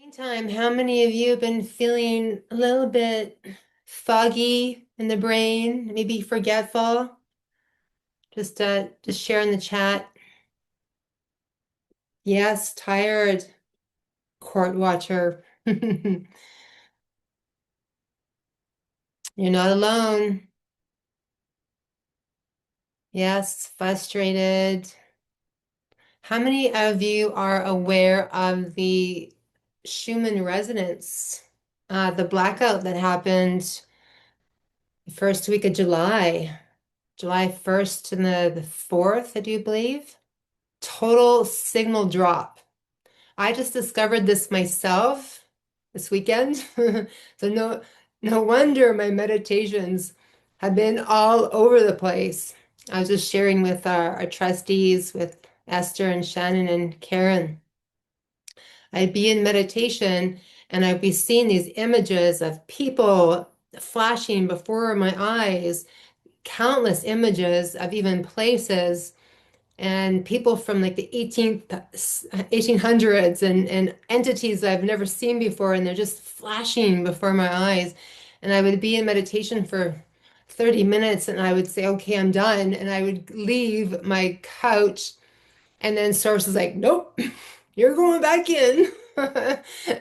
Meantime, how many of you have been feeling a little bit foggy in the brain, maybe forgetful? Just share in the chat. Yes, tired, court watcher. You're not alone. Yes, frustrated. How many of you are aware of the Schumann resonance, the blackout that happened the first week of July, July 1st and the 4th, I do believe? Total signal drop. I just discovered this myself this weekend. So no wonder my meditations have been all over the place. I was just sharing with our trustees, with Esther and Shannon and Karen. I'd be in meditation and I'd be seeing these images of people flashing before my eyes, countless images of even places and people from like the 1800s and entities that I've never seen before, and they're just flashing before my eyes. And I would be in meditation for 30 minutes and I would say, okay, I'm done. And I would leave my couch, and then Source was like, nope, you're going back in.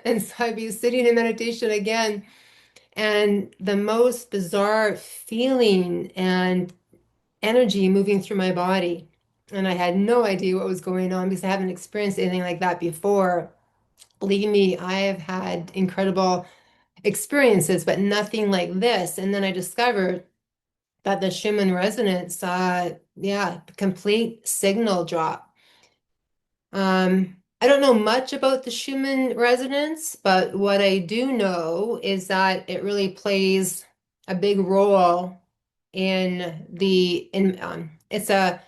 And so I'd be sitting in meditation again, and the most bizarre feeling and energy moving through my body. And I had no idea what was going on because I haven't experienced anything like that before. Believe me, I have had incredible experiences, but nothing like this. And then I discovered that the Schumann resonance, yeah, complete signal drop. I don't know much about the Schumann resonance, but what I do know is that it really plays a big role in it's a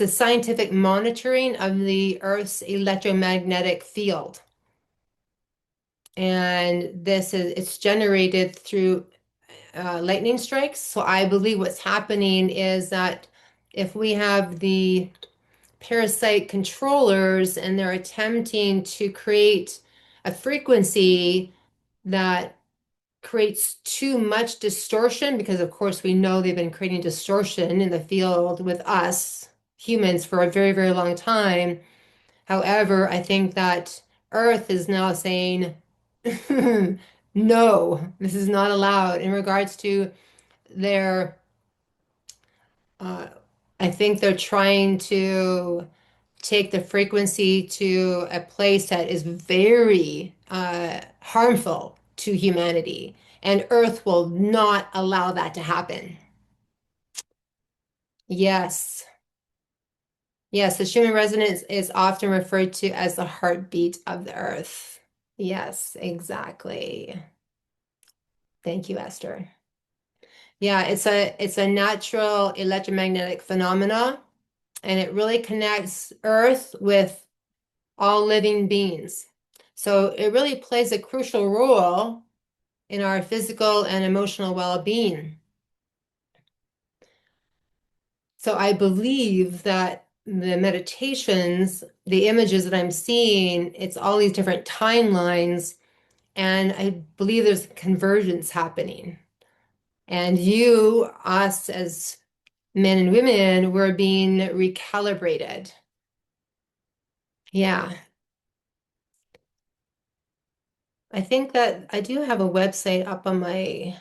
scientific monitoring of the Earth's electromagnetic field. And it's generated through lightning strikes. So I believe what's happening is that if we have the parasite controllers and they're attempting to create a frequency that creates too much distortion, because of course we know they've been creating distortion in the field with us humans for a very, very long time. However, I think that Earth is now saying, no, this is not allowed in regards to their, uh, I think they're trying to take the frequency to a place that is very harmful to humanity. And Earth will not allow that to happen. Yes. Yes, the Schumann resonance is often referred to as the heartbeat of the Earth. Yes, exactly. Thank you, Esther. Yeah, it's a natural electromagnetic phenomena, and it really connects Earth with all living beings. So it really plays a crucial role in our physical and emotional well-being. So I believe that the meditations, the images that I'm seeing, it's all these different timelines, and I believe there's convergence happening. And us as men and women, we're being recalibrated. Yeah. I think that I do have a website up on my,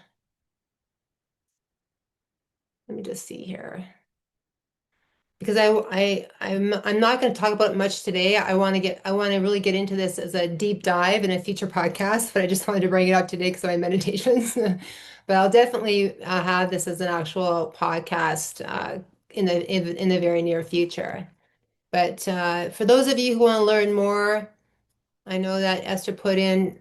let me just see here. Because I'm not going to talk about it much today. I want to really get into this as a deep dive in a future podcast, but I just wanted to bring it up today because of my meditations. But I'll definitely have this as an actual podcast in the very near future. But for those of you who want to learn more, I know that Esther put in,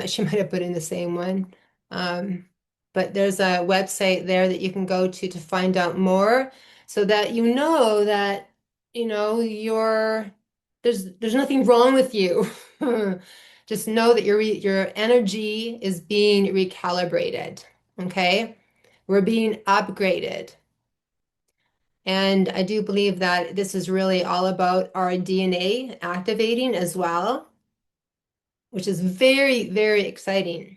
she might have put in the same one. Um, but there's a website there that you can go to find out more so that you know that, there's nothing wrong with you. Just know that your energy is being recalibrated. Okay? We're being upgraded. And I do believe that this is really all about our DNA activating as well. which is very, very exciting.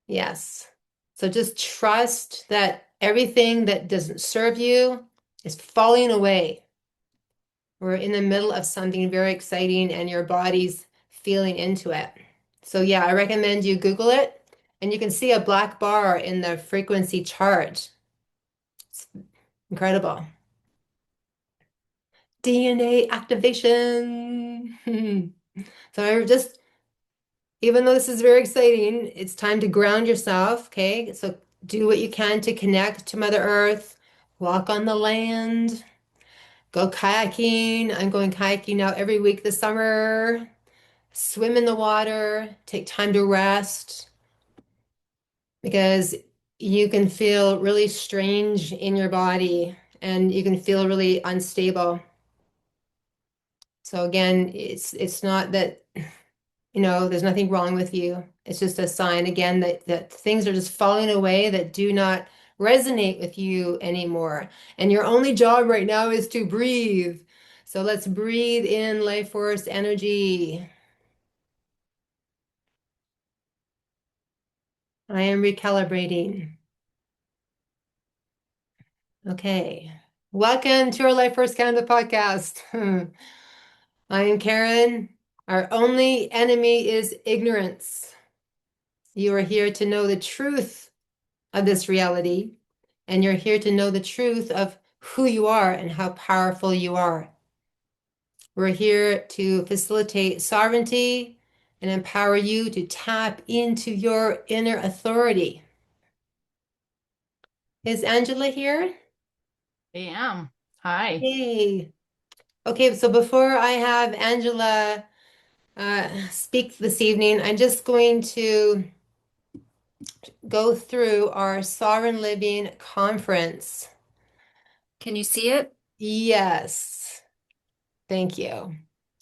Yes. So just trust that everything that doesn't serve you is falling away. We're in the middle of something very exciting and your body's feeling into it. So yeah, I recommend you Google it and you can see a black bar in the frequency chart. It's incredible. DNA activation. So I just, even though this is very exciting, it's time to ground yourself, okay? So do what you can to connect to Mother Earth, walk on the land, go kayaking. I'm going kayaking now every week this summer. Swim in the water, take time to rest because you can feel really strange in your body and you can feel really unstable. So again, it's not that, there's nothing wrong with you. It's just a sign again that things are just falling away that do not resonate with you anymore. And your only job right now is to breathe. So let's breathe in life force energy. I am recalibrating. Okay. Welcome to our Life First Canada podcast. I am Karen. Our only enemy is ignorance. You are here to know the truth of this reality, and you're here to know the truth of who you are and how powerful you are. We're here to facilitate sovereignty and empower you to tap into your inner authority. Is Angela here? I am. Hi. Yay. Okay, so before I have Angela speak this evening, I'm just going to go through our Sovereign Living Conference. Can you see it? Yes, thank you.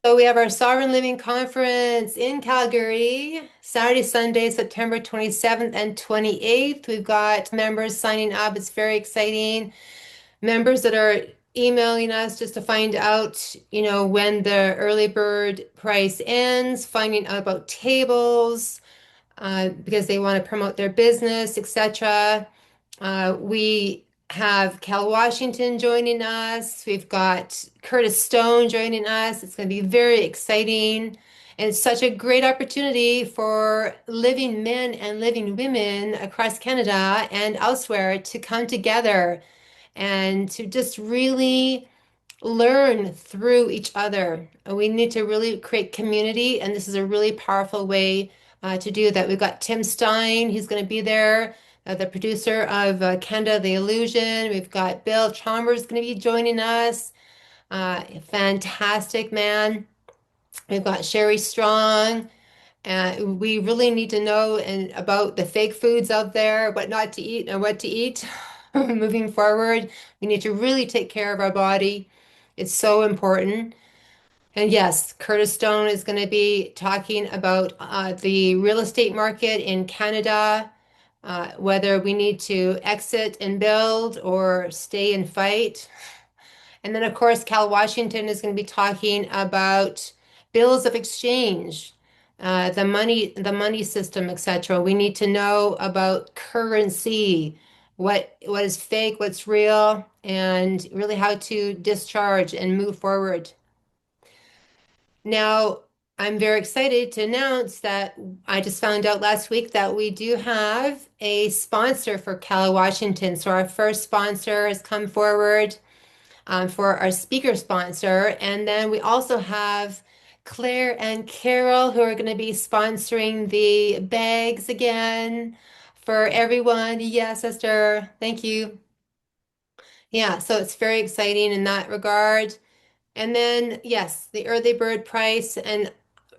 So we have our Sovereign Living Conference in Calgary, Saturday, Sunday, September 27th and 28th. We've got members signing up. It's very exciting. Members that are emailing us just to find out, when the early bird price ends, finding out about tables, because they want to promote their business, etc. We have Cal Washington joining us. We've got Curtis Stone joining us. It's going to be very exciting. And it's such a great opportunity for living men and living women across Canada and elsewhere to come together and to just really learn through each other. We need to really create community, and this is a really powerful way to do that. We've got Tim Stein, he's going to be there, the producer of Canada the Illusion. We've got Bill Chalmers going to be joining us, fantastic man. We've got Sherry Strong. We really need to know about the fake foods out there, what not to eat and what to eat moving forward. We need to really take care of our body. It's so important. And yes, Curtis Stone is going to be talking about the real estate market in Canada, whether we need to exit and build or stay and fight. And then, of course, Cal Washington is going to be talking about bills of exchange, the money system, etc. We need to know about currency, what is fake, what's real, and really how to discharge and move forward. Now, I'm very excited to announce that I just found out last week that we do have a sponsor for Cal Washington. So our first sponsor has come forward for our speaker sponsor. And then we also have Claire and Carol who are going to be sponsoring the bags again for everyone. Yes, Esther. Thank you. Yeah, so it's very exciting in that regard. And then, yes, the early bird price. And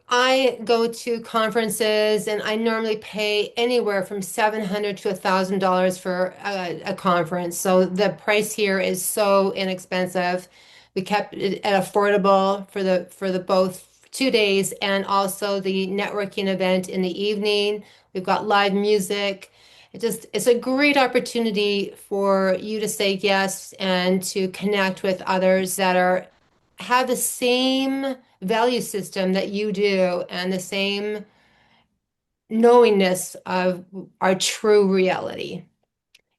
I go to conferences and I normally pay anywhere from $700 to $1,000 for a conference. So the price here is so inexpensive. We kept it at affordable for the both 2 days and also the networking event in the evening. We've got live music. It's a great opportunity for you to say yes and to connect with others that are have the same value system that you do and the same knowingness of our true reality.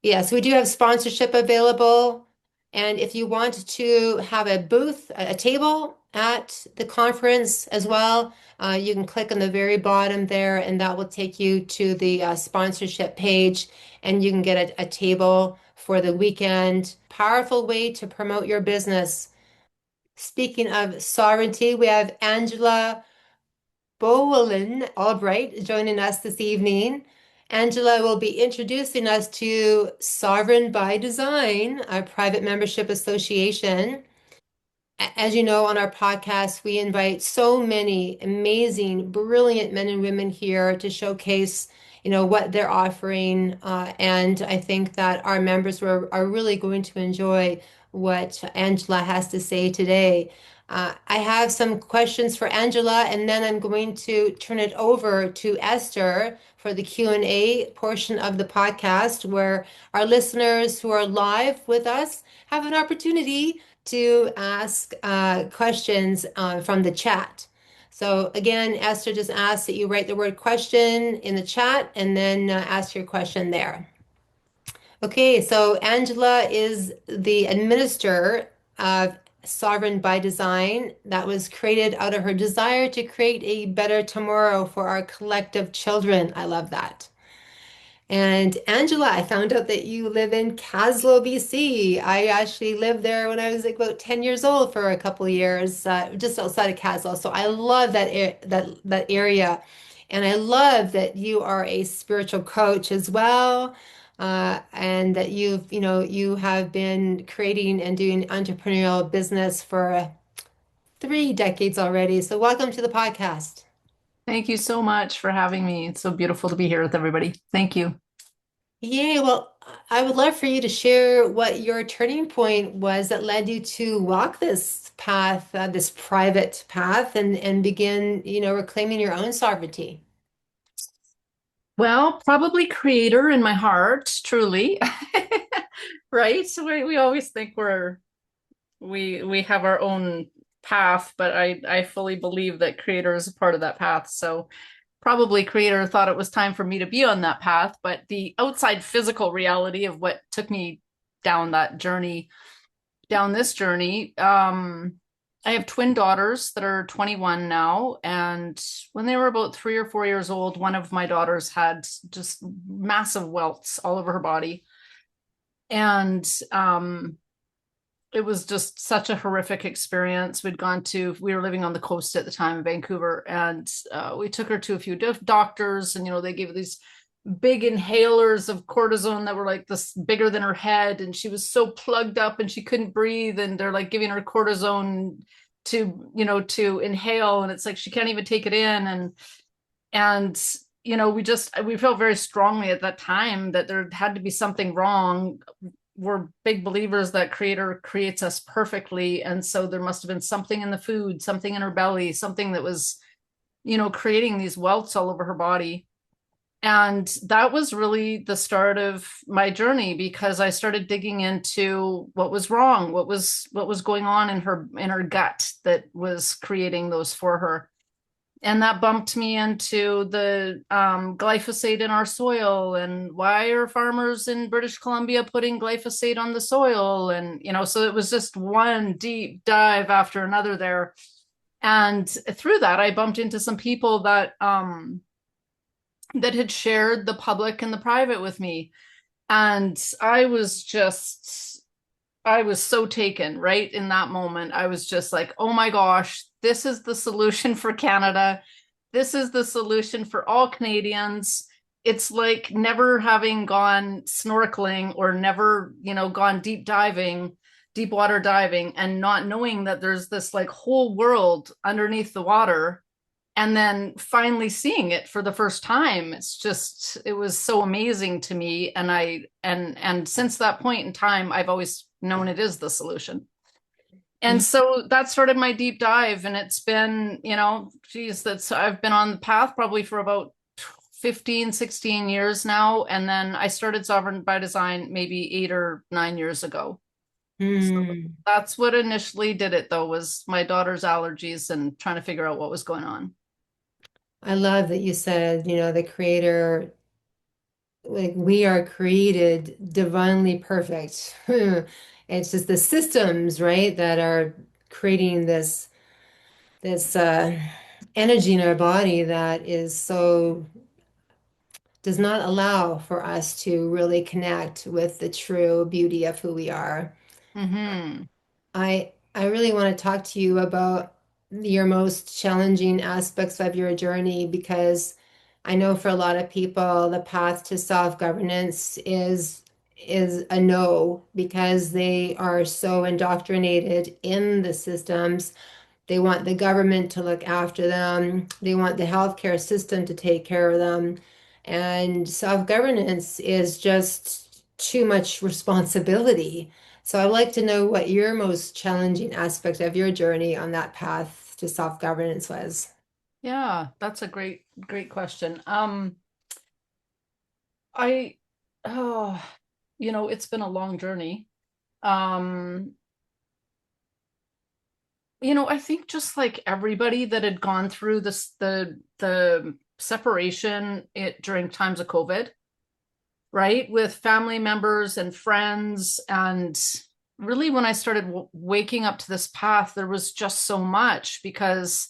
Yes, we do have sponsorship available. And if you want to have a booth, a table at the conference as well, you can click on the very bottom there, and that will take you to the sponsorship page, and you can get a table for the weekend. Powerful way to promote your business. Speaking of sovereignty, we have Angela Bowolin-Albright joining us this evening. Angela will be introducing us to Sovereign by Design, our private membership association. As you know, on our podcast, we invite so many amazing, brilliant men and women here to showcase, what they're offering. And I think that our members are really going to enjoy what Angela has to say today. I have some questions for Angela, and then I'm going to turn it over to Esther for the Q&A portion of the podcast, where our listeners who are live with us have an opportunity to ask questions from the chat. So again, Esther just asks that you write the word question in the chat and then ask your question there. Okay, so Angela is the administrator of Sovereign by Design that was created out of her desire to create a better tomorrow for our collective children. I love that. And Angela, I found out that you live in Caslow, BC. I actually lived there when I was like about 10 years old for a couple of years, just outside of Caslow. So I love that area. And I love that you are a spiritual coach as well. And that you have been creating and doing entrepreneurial business for 3 decades already. So welcome to the podcast. Thank you so much for having me. It's so beautiful to be here with everybody. Thank you. Yeah, well, I would love for you to share what your turning point was that led you to walk this path, this private path, and begin, reclaiming your own sovereignty. Well, probably creator in my heart, truly. Right? So we always think we have our own path, but I fully believe that creator is a part of that path. So probably creator thought it was time for me to be on that path, but the outside physical reality of what took me down that journey, down this journey, I have twin daughters that are 21 now. And when they were about 3 or 4 years old, one of my daughters had just massive welts all over her body. And it was just such a horrific experience. We were living on the coast at the time in Vancouver, and we took her to a few doctors, and they gave her these big inhalers of cortisone that were like this bigger than her head, and she was so plugged up and she couldn't breathe, and they're like giving her cortisone to inhale, and it's like she can't even take it in, and we felt very strongly at that time that there had to be something wrong. We're big believers that creator creates us perfectly, and so there must have been something in the food, something in her belly, something that was creating these welts all over her body. And that was really the start of my journey, because I started digging into what was wrong, what was going on in her gut that was creating those for her. And that bumped me into the glyphosate in our soil, and why are farmers in British Columbia putting glyphosate on the soil? And so it was just one deep dive after another there. And through that, I bumped into some people that had shared the public and the private with me. And I was so taken right in that moment. I was just like, oh my gosh, this is the solution for Canada. This is the solution for all Canadians. It's like never having gone snorkeling or never, gone deep water diving, and not knowing that there's this like whole world underneath the water, and then finally seeing it for the first time. It was so amazing to me. And since that point in time, I've always known it is the solution. And so that started my deep dive, and it's been, I've been on the path probably for about 15, 16 years now. And then I started Sovereign by Design maybe 8 or 9 years ago. So Hmm. that's what initially did it, though, was my daughter's allergies and trying to figure out what was going on. I love that you said, the creator, like we are created divinely perfect. It's just the systems, right, that are creating this energy in our body that is so does not allow for us to really connect with the true beauty of who we are. Hmm. I really want to talk to you about your most challenging aspects of your journey because I know for a lot of people the path to self-governance is a no because they are so indoctrinated in the systems. They want the government to look after them. They want the healthcare system to take care of them. And self-governance is just too much responsibility. So I'd like to know what your most challenging aspect of your journey on that path to self-governance was. Yeah, that's a great question. I, oh, it's been a long journey. Um, I think just like everybody that had gone through the separation during times of COVID, right? With family members and friends. And really, when I started waking up to this path, there was just so much because,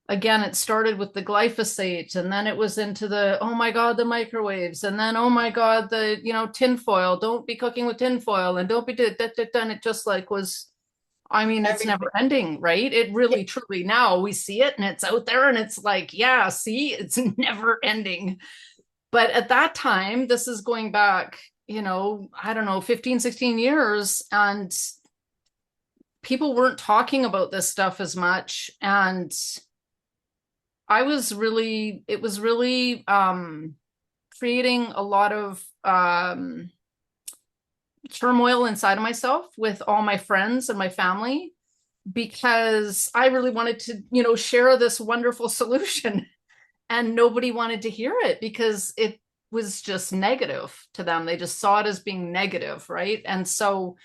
again, it started with the glyphosate, and then it was into the, oh my God, the microwaves, and then, oh my God, the, tinfoil, don't be cooking with tinfoil, and don't be, and it just like was, I mean, it's Everything. never ending, right? It really, truly, now we see it and it's out there and it's like, yeah, see, it's never ending. But at that time, this is going back, I don't know, 15, 16 years, and people weren't talking about this stuff as much. And it was really creating a lot of turmoil inside of myself with all my friends and my family because I really wanted to, share this wonderful solution and nobody wanted to hear it because it was just negative to them. They just saw it as being negative, right? And so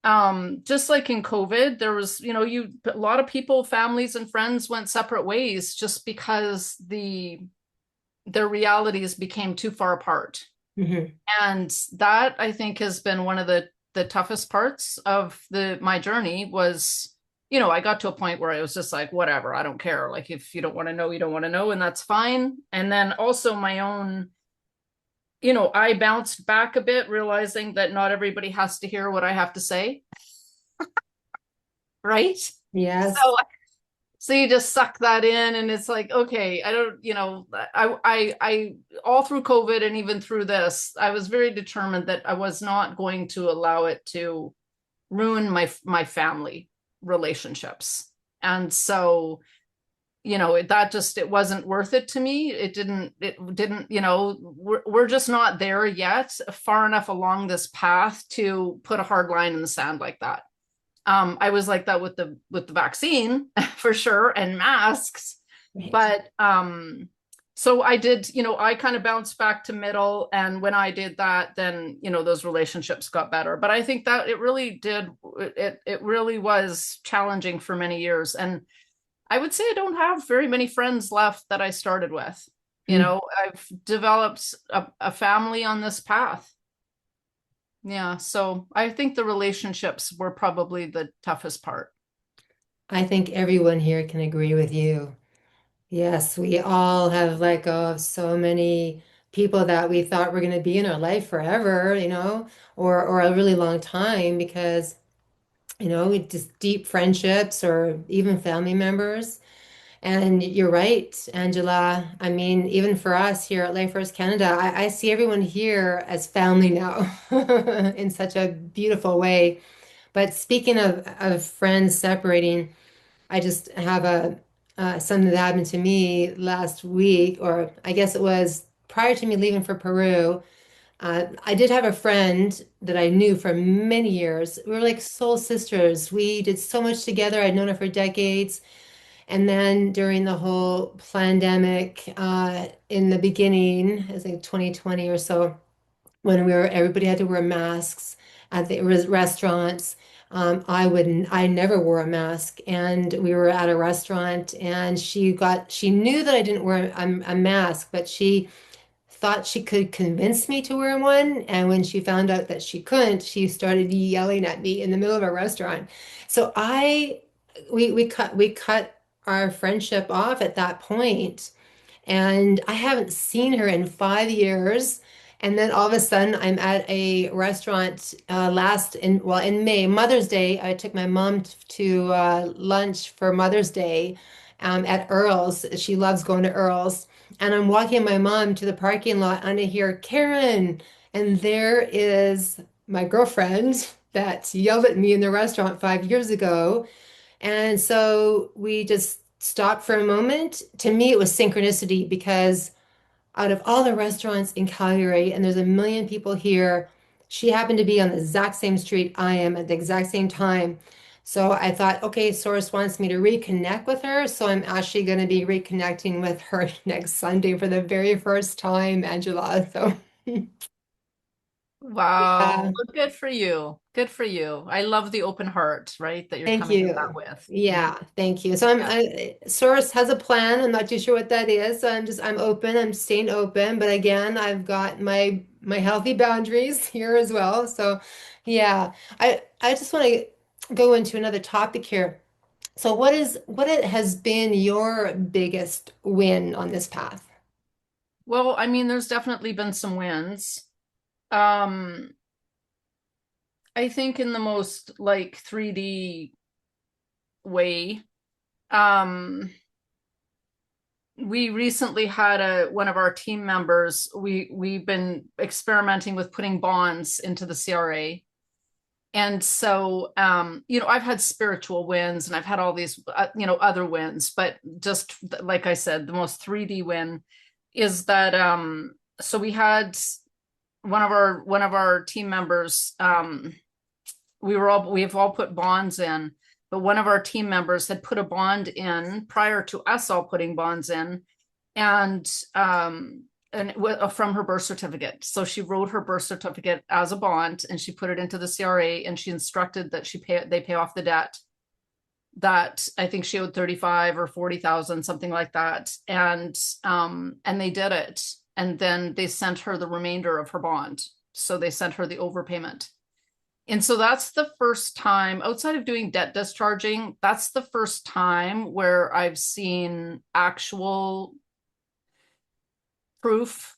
just like in COVID, there was, a lot of people, families and friends went separate ways just because their realities became too far apart. Mhm. And that I think has been one of the toughest parts of my journey was, I got to a point where I was just like, whatever, I don't care. Like if you don't want to know, you don't want to know, and that's fine. And then also my own, I bounced back a bit, realizing that not everybody has to hear what I have to say, right? Yes. So you just suck that in and it's like, okay, I don't, I all through COVID and even through this, I was very determined that I was not going to allow it to ruin my family relationships. And so, that just, it wasn't worth it to me. It didn't, we're just not there yet, far enough along this path to put a hard line in the sand like that. I was like that with the vaccine for sure and masks, Right. but so I did, I kind of bounced back to middle, and when I did that, then those relationships got better. But I think that it really did, it really was challenging for many years, and I would say I don't have very many friends left that I started with. Mm. I've developed a family on this path. Yeah, so I think the relationships were probably the toughest part. I think everyone here can agree with you. Yes, we all have let go of so many people that we thought were going to be in our life forever, or a really long time because, just deep friendships or even family members. And you're right, Angela. I mean, even for us here at Life First Canada, I see everyone here as family now in such a beautiful way. But speaking of friends separating, I just have something that happened to me last week, or I guess it was prior to me leaving for Peru. I did have a friend that I knew for many years. We were like soul sisters. We did so much together. I'd known her for decades. And then during the whole pandemic, in the beginning, I think 2020 or so, when everybody had to wear masks. at the restaurants. I never wore a mask, and we were at a restaurant, and she knew that I didn't wear a mask, but she thought she could convince me to wear one. And when she found out that she couldn't, she started yelling at me in the middle of a restaurant. So we cut our friendship off at that point, and I haven't seen her in 5 years. And then all of a sudden, I'm at a restaurant in May, Mother's Day. I took my mom to lunch for Mother's Day at Earl's. She loves going to Earl's. And I'm walking my mom to the parking lot, and I hear Karen, and there is my girlfriend that yelled at me in the restaurant 5 years ago. And so we just stopped for a moment. To me, it was synchronicity because out of all the restaurants in Calgary, and there's a million people here, she happened to be on the exact same street I am at the exact same time. So I thought, okay, Source wants me to reconnect with her. So I'm actually going to be reconnecting with her next Sunday for the very first time, Angela. So Wow. yeah. Well, good for you. Good for you. I love the open heart, right? That you're Thank coming at that you. with. Yeah, thank you. So Yeah. Source has a plan. I'm not too sure what that is. So I'm open. I'm staying open. But again, I've got my healthy boundaries here as well. So yeah, I just want to go into another topic here. So has been your biggest win on this path? Well, I mean, there's definitely been some wins. Um, I think in the most like 3D way. Um, we recently had a one of our team members. We've been experimenting with putting bonds into the CRA. And so, I've had spiritual wins and I've had all these, other wins, but just like I said, the most 3D win is that, so we had one of our team members, we've all put bonds in, but one of our team members had put a bond in prior to us all putting bonds in, and from her birth certificate. So she wrote her birth certificate as a bond, and she put it into the CRA, and she instructed that they pay off the debt that I think she owed 35 or 40,000, something like that, and they did it, and then they sent her the remainder of her bond. So they sent her the overpayment. And so that's the first time outside of doing debt discharging, that's the first time where I've seen actual proof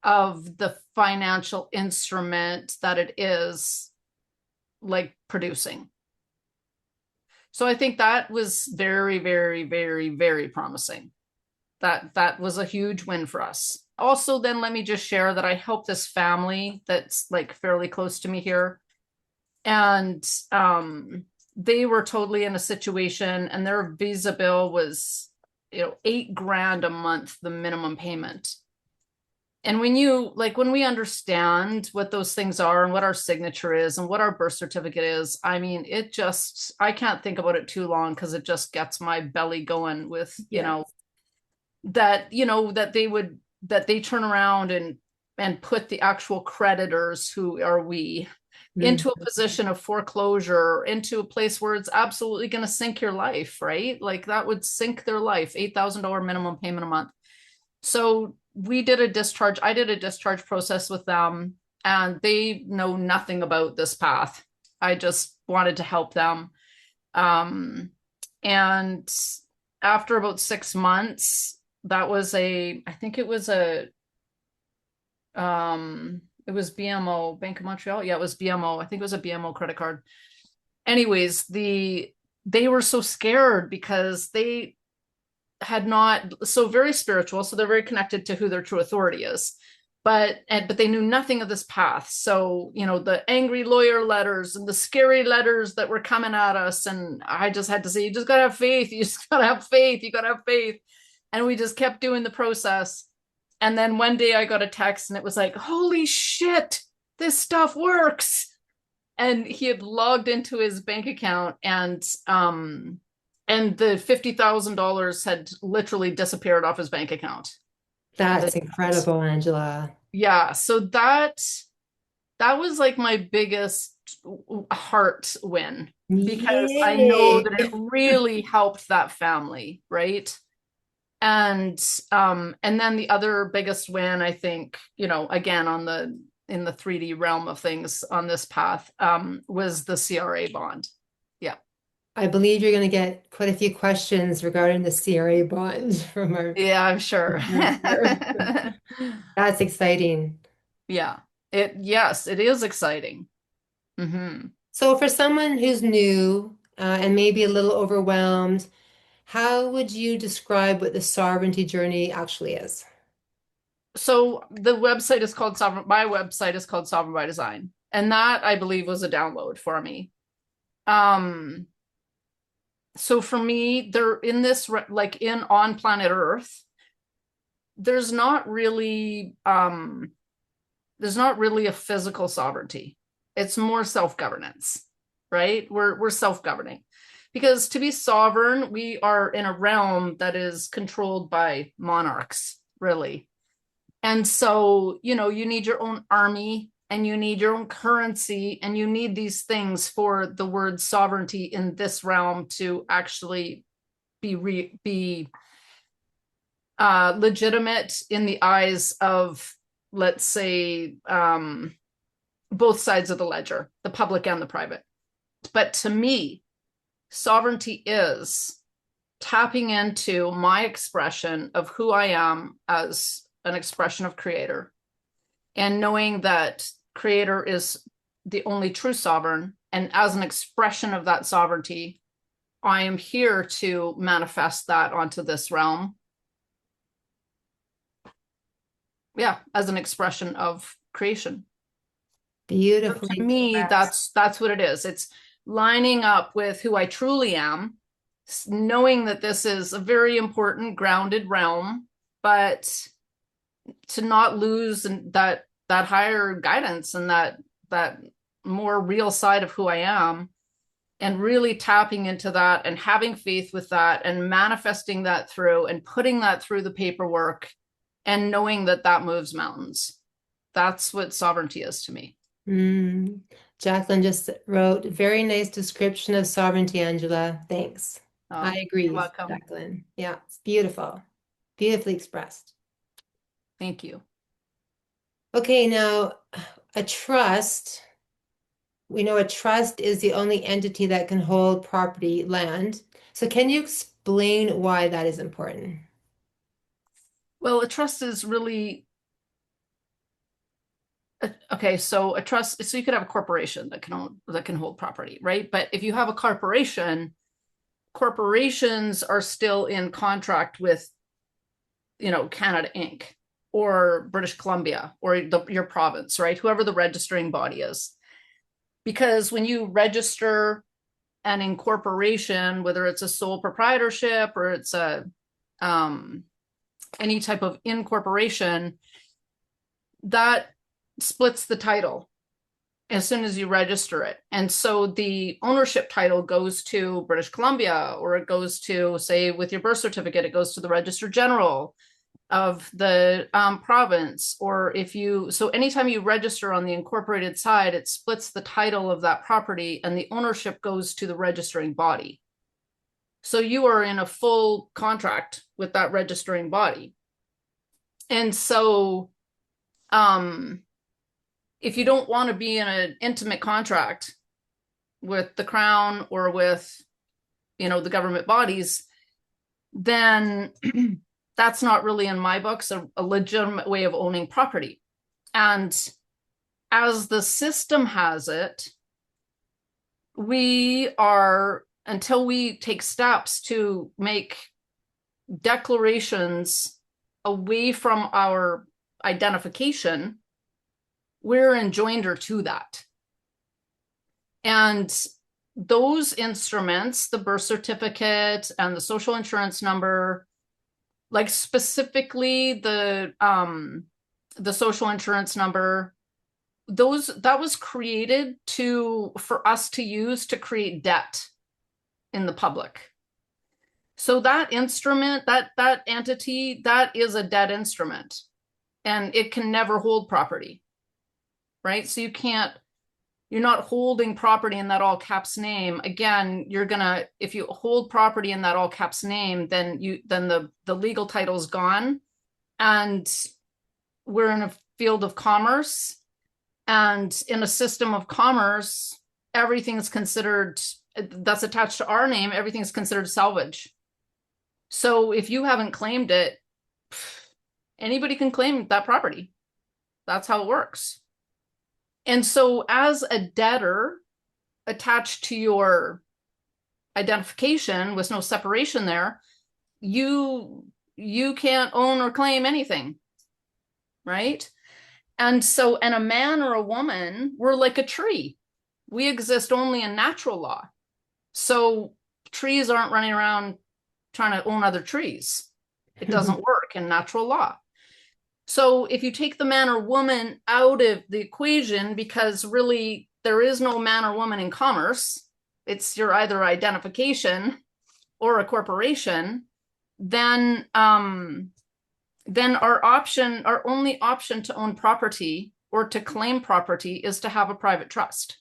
of the financial instrument that it is like producing. So I think that was very, very, very, very promising. That was a huge win for us. Also, then let me just share that I helped this family that's like fairly close to me here, and they were totally in a situation, and their visa bill was, $8,000 a month, the minimum payment. And when we understand what those things are and what our signature is and what our birth certificate is, I mean, I can't think about it too long because it just gets my belly going with, Yes. that they turn around and put the actual creditors, who are we, Mhm. into a position of foreclosure, into a place where it's absolutely going to sink your life, right? Like that would sink their life, $8,000 minimum payment a month. So I did a discharge process with them, and they know nothing about this path. I just wanted to help them. And after about 6 months, I think it was BMO, Bank of Montreal. Yeah, it was BMO. I think it was a BMO credit card. Anyways, they were so scared because they had not, so very spiritual, so they're very connected to who their true authority is. But they knew nothing of this path. So, the angry lawyer letters and the scary letters that were coming at us. And I just had to say, you just gotta have faith. You just gotta have faith. You gotta have faith. And we just kept doing the process. And then one day I got a text and it was like, holy shit, this stuff works. And he had logged into his bank account, and the $50,000 had literally disappeared off his bank account. That's incredible, Angela. Yeah, so that that was like my biggest heart win because I know Yay. that it really helped that family, right? And then the other biggest win, I think, again on the in the 3D realm of things on this path, was the CRA bond. Yeah. I believe you're going to get quite a few questions regarding the CRA bond from our Yeah, I'm sure. group here. That's exciting. Yeah. Yes, it is exciting. Hmm. So for someone who's new and maybe a little overwhelmed, how would you describe what the sovereignty journey actually is? So the website is called Sovereign. My website is called Sovereign by Design, and that I believe was a download for me. Um, so for me, there in this like in on planet Earth, there's not really a physical sovereignty. It's more self-governance, right? We're self-governing. Because to be sovereign, we are in a realm that is controlled by monarchs, really. And so, you need your own army and you need your own currency and you need these things for the word sovereignty in this realm to actually be legitimate in the eyes of, let's say, both sides of the ledger, the public and the private. But to me, sovereignty is tapping into my expression of who I am as an expression of creator and knowing that creator is the only true sovereign. And as an expression of that sovereignty, I am here to manifest that onto this realm. Yeah, as an expression of creation. So Beautifully to me, expressed. that's what it is. It's lining up with who I truly am, knowing that this is a very important grounded realm, but to not lose that higher guidance and that more real side of who I am, and really tapping into that and having faith with that and manifesting that through and putting that through the paperwork and knowing that that moves mountains. That's what sovereignty is to me. Mm. Jacqueline just wrote, very nice description of sovereignty, Angela. Thanks. I You're agree, welcome. Jacqueline. Yeah, it's beautiful. Beautifully expressed. Thank you. Okay, now a trust. We know a trust is the only entity that can hold property, land. So can you explain why that is important? Well, a trust is really okay. So a trust, so you could have a corporation that can hold property, right? But if you have a corporation, corporations are still in contract with, Canada Inc. or British Columbia or your province, right? Whoever the registering body is. Because when you register an incorporation, whether it's a sole proprietorship or it's a um, any type of incorporation, that splits the title as soon as you register it. And so the ownership title goes to British Columbia, or it goes to, say, with your birth certificate, it goes to the Register General of the province. Or so anytime you register on the incorporated side, it splits the title of that property and the ownership goes to the registering body. So you are in a full contract with that registering body. And so if you don't want to be in an intimate contract with the crown or with, the government bodies, then that's not really, in my books, a legitimate way of owning property. And as the system has it, we are, until we take steps to make declarations away from our identification, we're enjoinder to that. And those instruments, the birth certificate and the social insurance number, like specifically the social insurance number, that was created for us to use to create debt in the public. So that instrument, that entity, that is a debt instrument, and it can never hold property. right? So you're not holding property in that all caps name. Again, if you hold property in that all caps name, then the legal title is gone. And we're in a field of commerce, and in a system of commerce, everything is considered that's attached to our name, everything is considered salvage. So if you haven't claimed it, anybody can claim that property. That's how it works. And so as a debtor attached to your identification with no separation there, you can't own or claim anything, right? And so, and a man or a woman, we're like a tree. We exist only in natural law. So trees aren't running around trying to own other trees. It doesn't work in natural law. So if you take the man or woman out of the equation, because really there is no man or woman in commerce, it's your either identification or a corporation, then our only option to own property or to claim property is to have a private trust.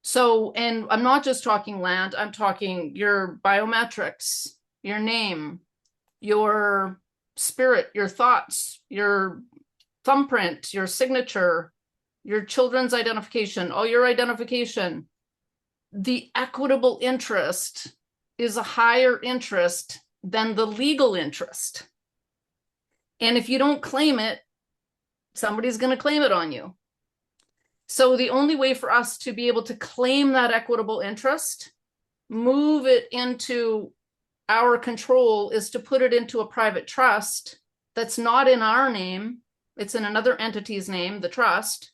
So, and I'm not just talking land, I'm talking your biometrics, your name, your spirit, your thoughts, your thumbprint, your signature, your children's identification, all your identification. The equitable interest is a higher interest than the legal interest. And if you don't claim it, somebody's going to claim it on you. So the only way for us to be able to claim that equitable interest, move it into our control, is to put it into a private trust that's not in our name. It's in another entity's name, the trust.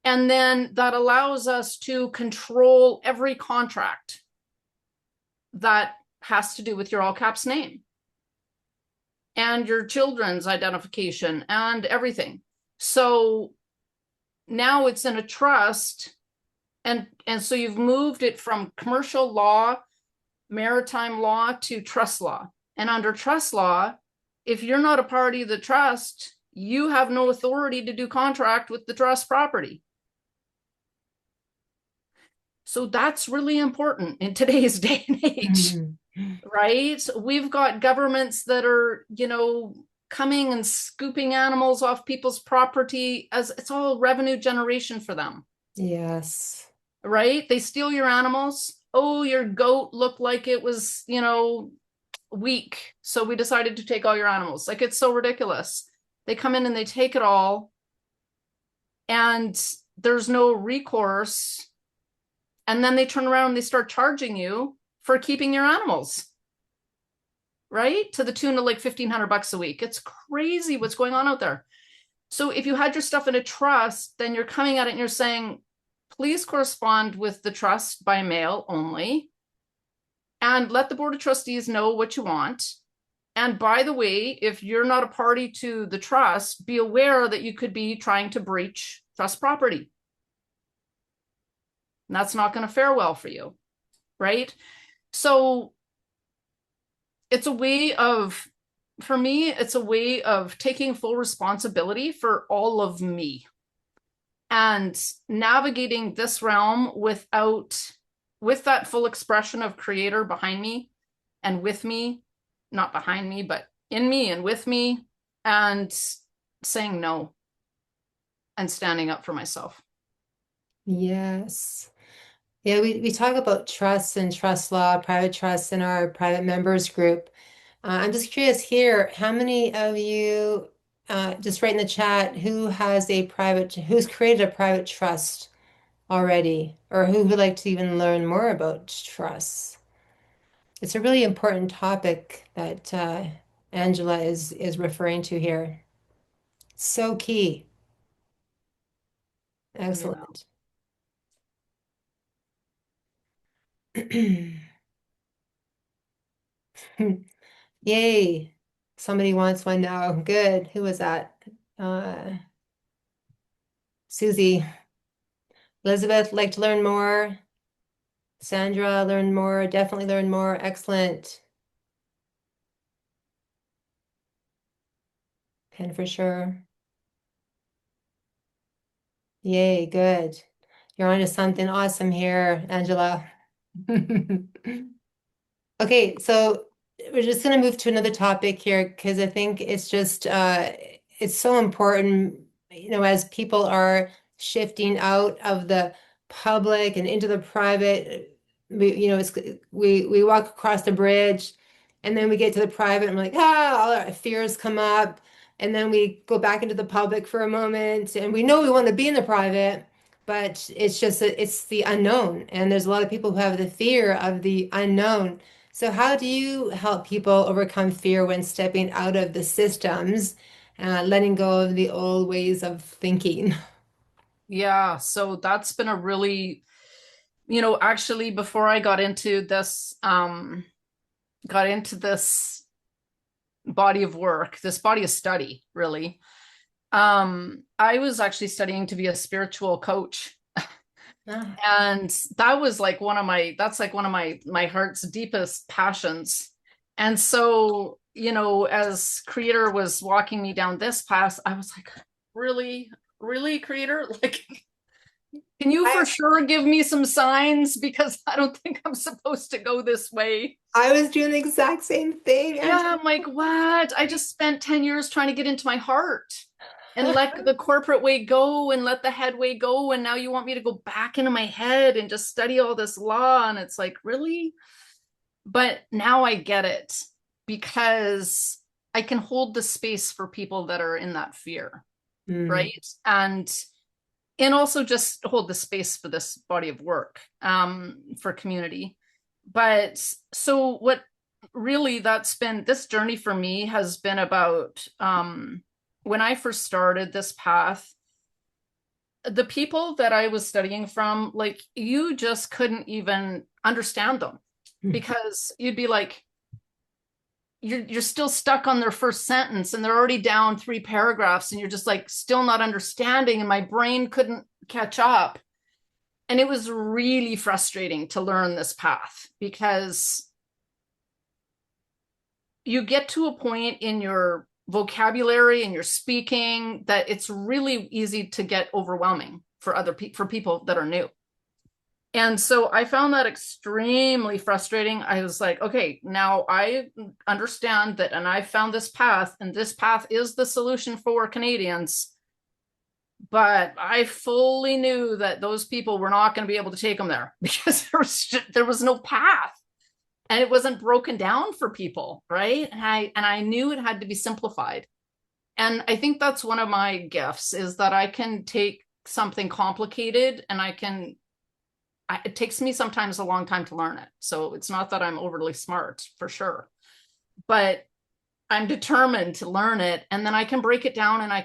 And then that allows us to control every contract that has to do with your all caps name and your children's identification and everything. So now it's in a trust, and so you've moved it from commercial law, maritime law to trust law. And under trust law, if you're not a party to the trust, you have no authority to do contract with the trust property. So that's really important in today's day and age, right? We've got governments that are, coming and scooping animals off people's property, as it's all revenue generation for them. Yes. Right? They steal your animals. Oh, your goat looked like it was, weak. So we decided to take all your animals. Like, it's so ridiculous. They come in and they take it all, and there's no recourse. And then they turn around and they start charging you for keeping your animals, right? To the tune of like $1,500 a week. It's crazy what's going on out there. So if you had your stuff in a trust, then you're coming at it and you're saying, please correspond with the trust by mail only, and let the board of trustees know what you want. And by the way, if you're not a party to the trust, be aware that you could be trying to breach trust property. And that's not going to fare well for you, right? So it's a way of, for me, it's a way of taking full responsibility for all of me and navigating this realm with that full expression of creator behind me and with me, not behind me, but in me and with me, and saying no and standing up for myself. Yes. Yeah, we talk about trust and trust law, private trust in our private members group. I'm just curious here, how many of you, just write in the chat, who's created a private trust already, or who would like to even learn more about trusts? It's a really important topic that Angela is referring to here. So key. Yeah. Excellent. Yay. Somebody wants one now. Good. Who was that? Uh, Susie. Elizabeth, like to learn more. Sandra, learn more. Definitely learn more. Excellent. Pen for sure. Yay, good. You're onto something awesome here, Angela. Okay, so we're just going to move to another topic here because I think it's just it's so important, as people are shifting out of the public and into the private, we walk across the bridge and then we get to the private and we're like, all our fears come up, and then we go back into the public for a moment and we know we want to be in the private, but it's just it's the unknown, and there's a lot of people who have the fear of the unknown. So, how do you help people overcome fear when stepping out of the systems, letting go of the old ways of thinking? Yeah, so that's been a really, actually before I got into this body of work, this body of study, really. I was actually studying to be a spiritual coach. Ah, And that was like one of my heart's deepest passions. And so, as creator was walking me down this path, I was like, really, really, creator? Like, can you I for sure give me some signs? Because I don't think I'm supposed to go this way. I was doing the exact same thing, Yeah, Angela. I'm like, what? I just spent 10 years trying to get into my heart and let the corporate way go and let the head way go. And now you want me to go back into my head and just study all this law. And it's like, really? But now I get it because I can hold the space for people that are in that fear, Mm, right? And also just hold the space for this body of work, for community. But so what really that's been this journey for me has been about, when I first started this path, the people that I was studying from, like, you just couldn't even understand them mm. because you'd be like, you're still stuck on their first sentence and they're already down 3 paragraphs and you're just like still not understanding, and my brain couldn't catch up. And it was really frustrating to learn this path because you get to a point in your vocabulary and your speaking that it's really easy to get overwhelming for for people that are new. And so I found that extremely frustrating. I was like, okay, now I understand that, and I found this path, and this path is the solution for Canadians. But I fully knew that those people were not going to be able to take them there because there was no path, and it wasn't broken down for people, right? And I knew it had to be simplified. And I think that's one of my gifts, is that I can take something complicated and it takes me sometimes a long time to learn it. So it's not that I'm overly smart, for sure, but I'm determined to learn it, and then I can break it down and I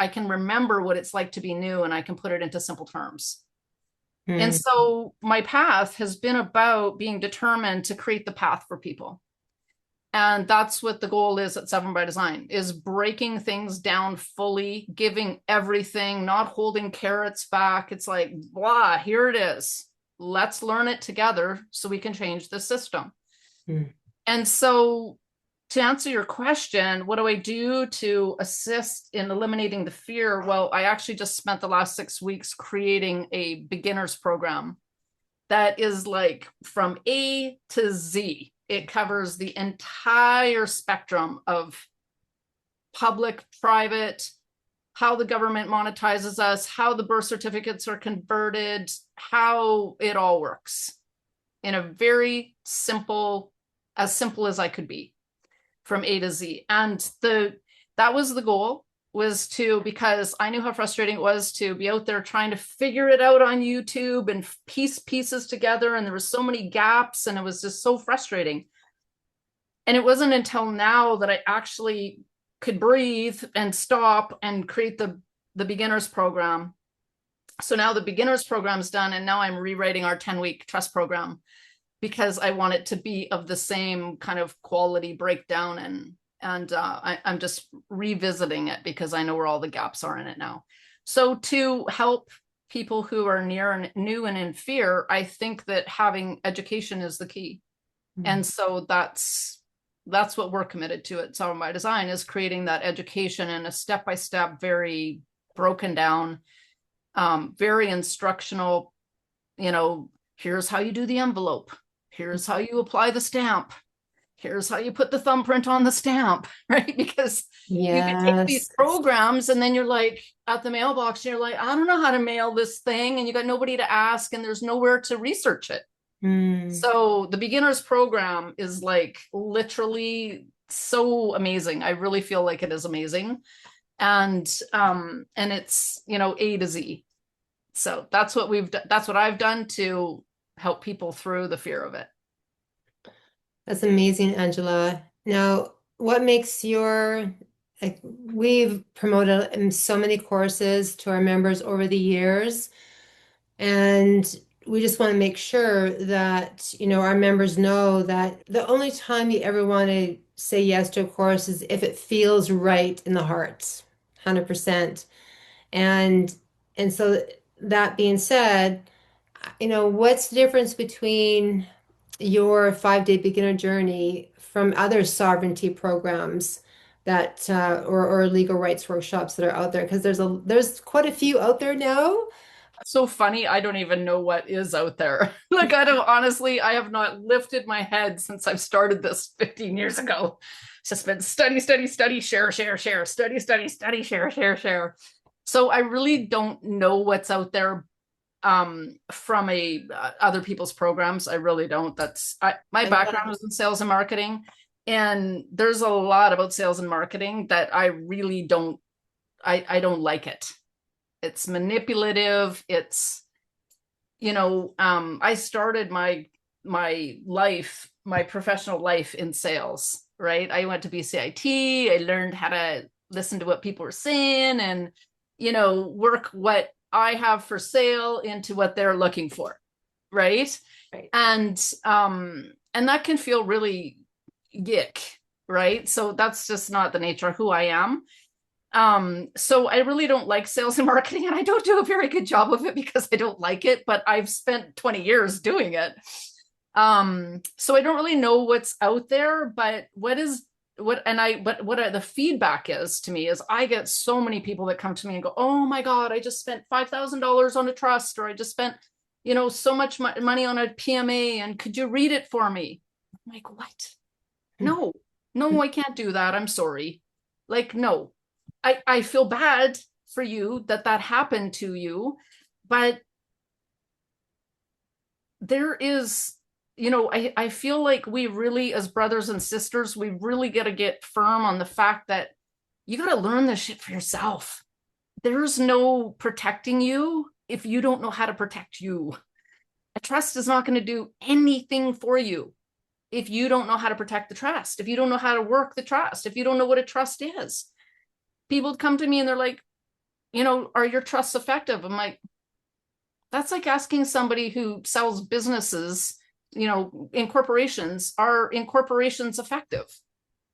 can remember what it's like to be new, and I can put it into simple terms. And Mm, so my path has been about being determined to create the path for people. And that's what the goal is at 7 by Design, is breaking things down fully, giving everything, not holding carrots back. It's like, blah, here it is. Let's learn it together so we can change the system. mm, And so, to answer your question, what do I do to assist in eliminating the fear? Well, I actually just spent the last 6 weeks creating a beginner's program that is like from A to Z. It covers the entire spectrum of public, private, how the government monetizes us, how the birth certificates are converted, how it all works in a very as simple as I could be, from A to Z. And that was the goal, was to, because I knew how frustrating it was to be out there trying to figure it out on YouTube and piece pieces together, and there were so many gaps and it was just so frustrating. And it wasn't until now that I actually could breathe and stop and create the beginners program. So now the beginners program is done, and now I'm rewriting our 10-week trust program because I want it to be of the same kind of quality breakdown, and I'm just revisiting it because I know where all the gaps are in it now. So to help people who are near and new and in fear, I think that having education is the key. mm. And so that's what we're committed to at 7 by Design, is creating that education in a step-by-step, very broken down, very instructional, you know, here's how you do the envelope, here's how you apply the stamp, here's how you put the thumbprint on the stamp, right? Because you can take these Yes. programs and then you're like at the mailbox, and you're like, I don't know how to mail this thing, and you got nobody to ask, and there's nowhere to research it. Mm. So the beginner's program is like literally so amazing. I really feel like it is amazing. And it's, you know, A to Z. So that's what I've done to help people through the fear of it. That's amazing, Angela. Now, what makes your, like, we've promoted so many courses to our members over the years, and we just want to make sure that, our members know that the only time you ever want to say yes to a course is if it feels right in the heart, 100%. And and so that being said, what's the difference between your 5-day beginner journey from other sovereignty programs that or legal rights workshops that are out there? Because there's quite a few out there now. So funny, I don't even know what is out there. Like, I don't, honestly, I have not lifted my head since I've started this 15 years ago. It's just been study, study, study, share, share, share, study, study, study, share, share, share. So I really don't know what's out there from a other people's programs. I really don't. My I'm background glad. is in sales and marketing, and there's a lot about sales and marketing that I really don't. I don't like it. It's manipulative. It's, I started my professional life in sales, right? I went to BCIT. I learned how to listen to what people were saying and, work what I have for sale into what they're looking for, right? Right. And that can feel really yick, right? So that's just not the nature of who I am. So I really don't like sales and marketing, and I don't do a very good job of it because I don't like it, but I've spent 20 years doing it. So I don't really know what's out there, but what the feedback is to me is I get so many people that come to me and go, oh my God, I just spent $5,000 on a trust, or I just spent, so much money on a PMA, and could you read it for me? I'm like, what? No, no, I can't do that. I'm sorry. Like, no. I feel bad for you that happened to you, but there is, I feel like we really, as brothers and sisters, we really got to get firm on the fact that you got to learn this shit for yourself. There's no protecting you if you don't know how to protect you. A trust is not going to do anything for you if you don't know how to protect the trust, if you don't know how to work the trust, if you don't know what a trust is. People come to me and they're like, are your trusts effective? I'm like, that's like asking somebody who sells businesses, in corporations, are incorporations effective?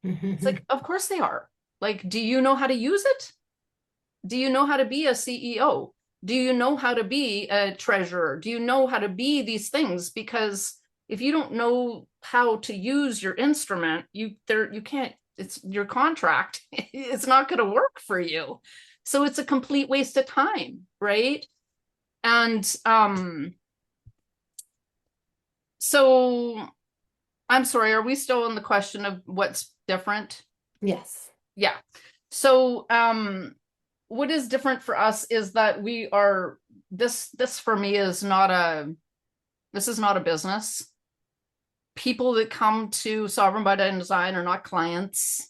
It's like, of course they are. Like, do you know how to use it? Do you know how to be a CEO? Do you know how to be a treasurer? Do you know how to be these things? Because if you don't know how to use your instrument, you can't, it's your contract. It's not going to work for you. So it's a complete waste of time, right? And so I'm sorry, are we still on the question of what's different? Yes. Yeah. So what is different for us is that we are this for me is not this is not a business. People that come to Sovereign by Design are not clients.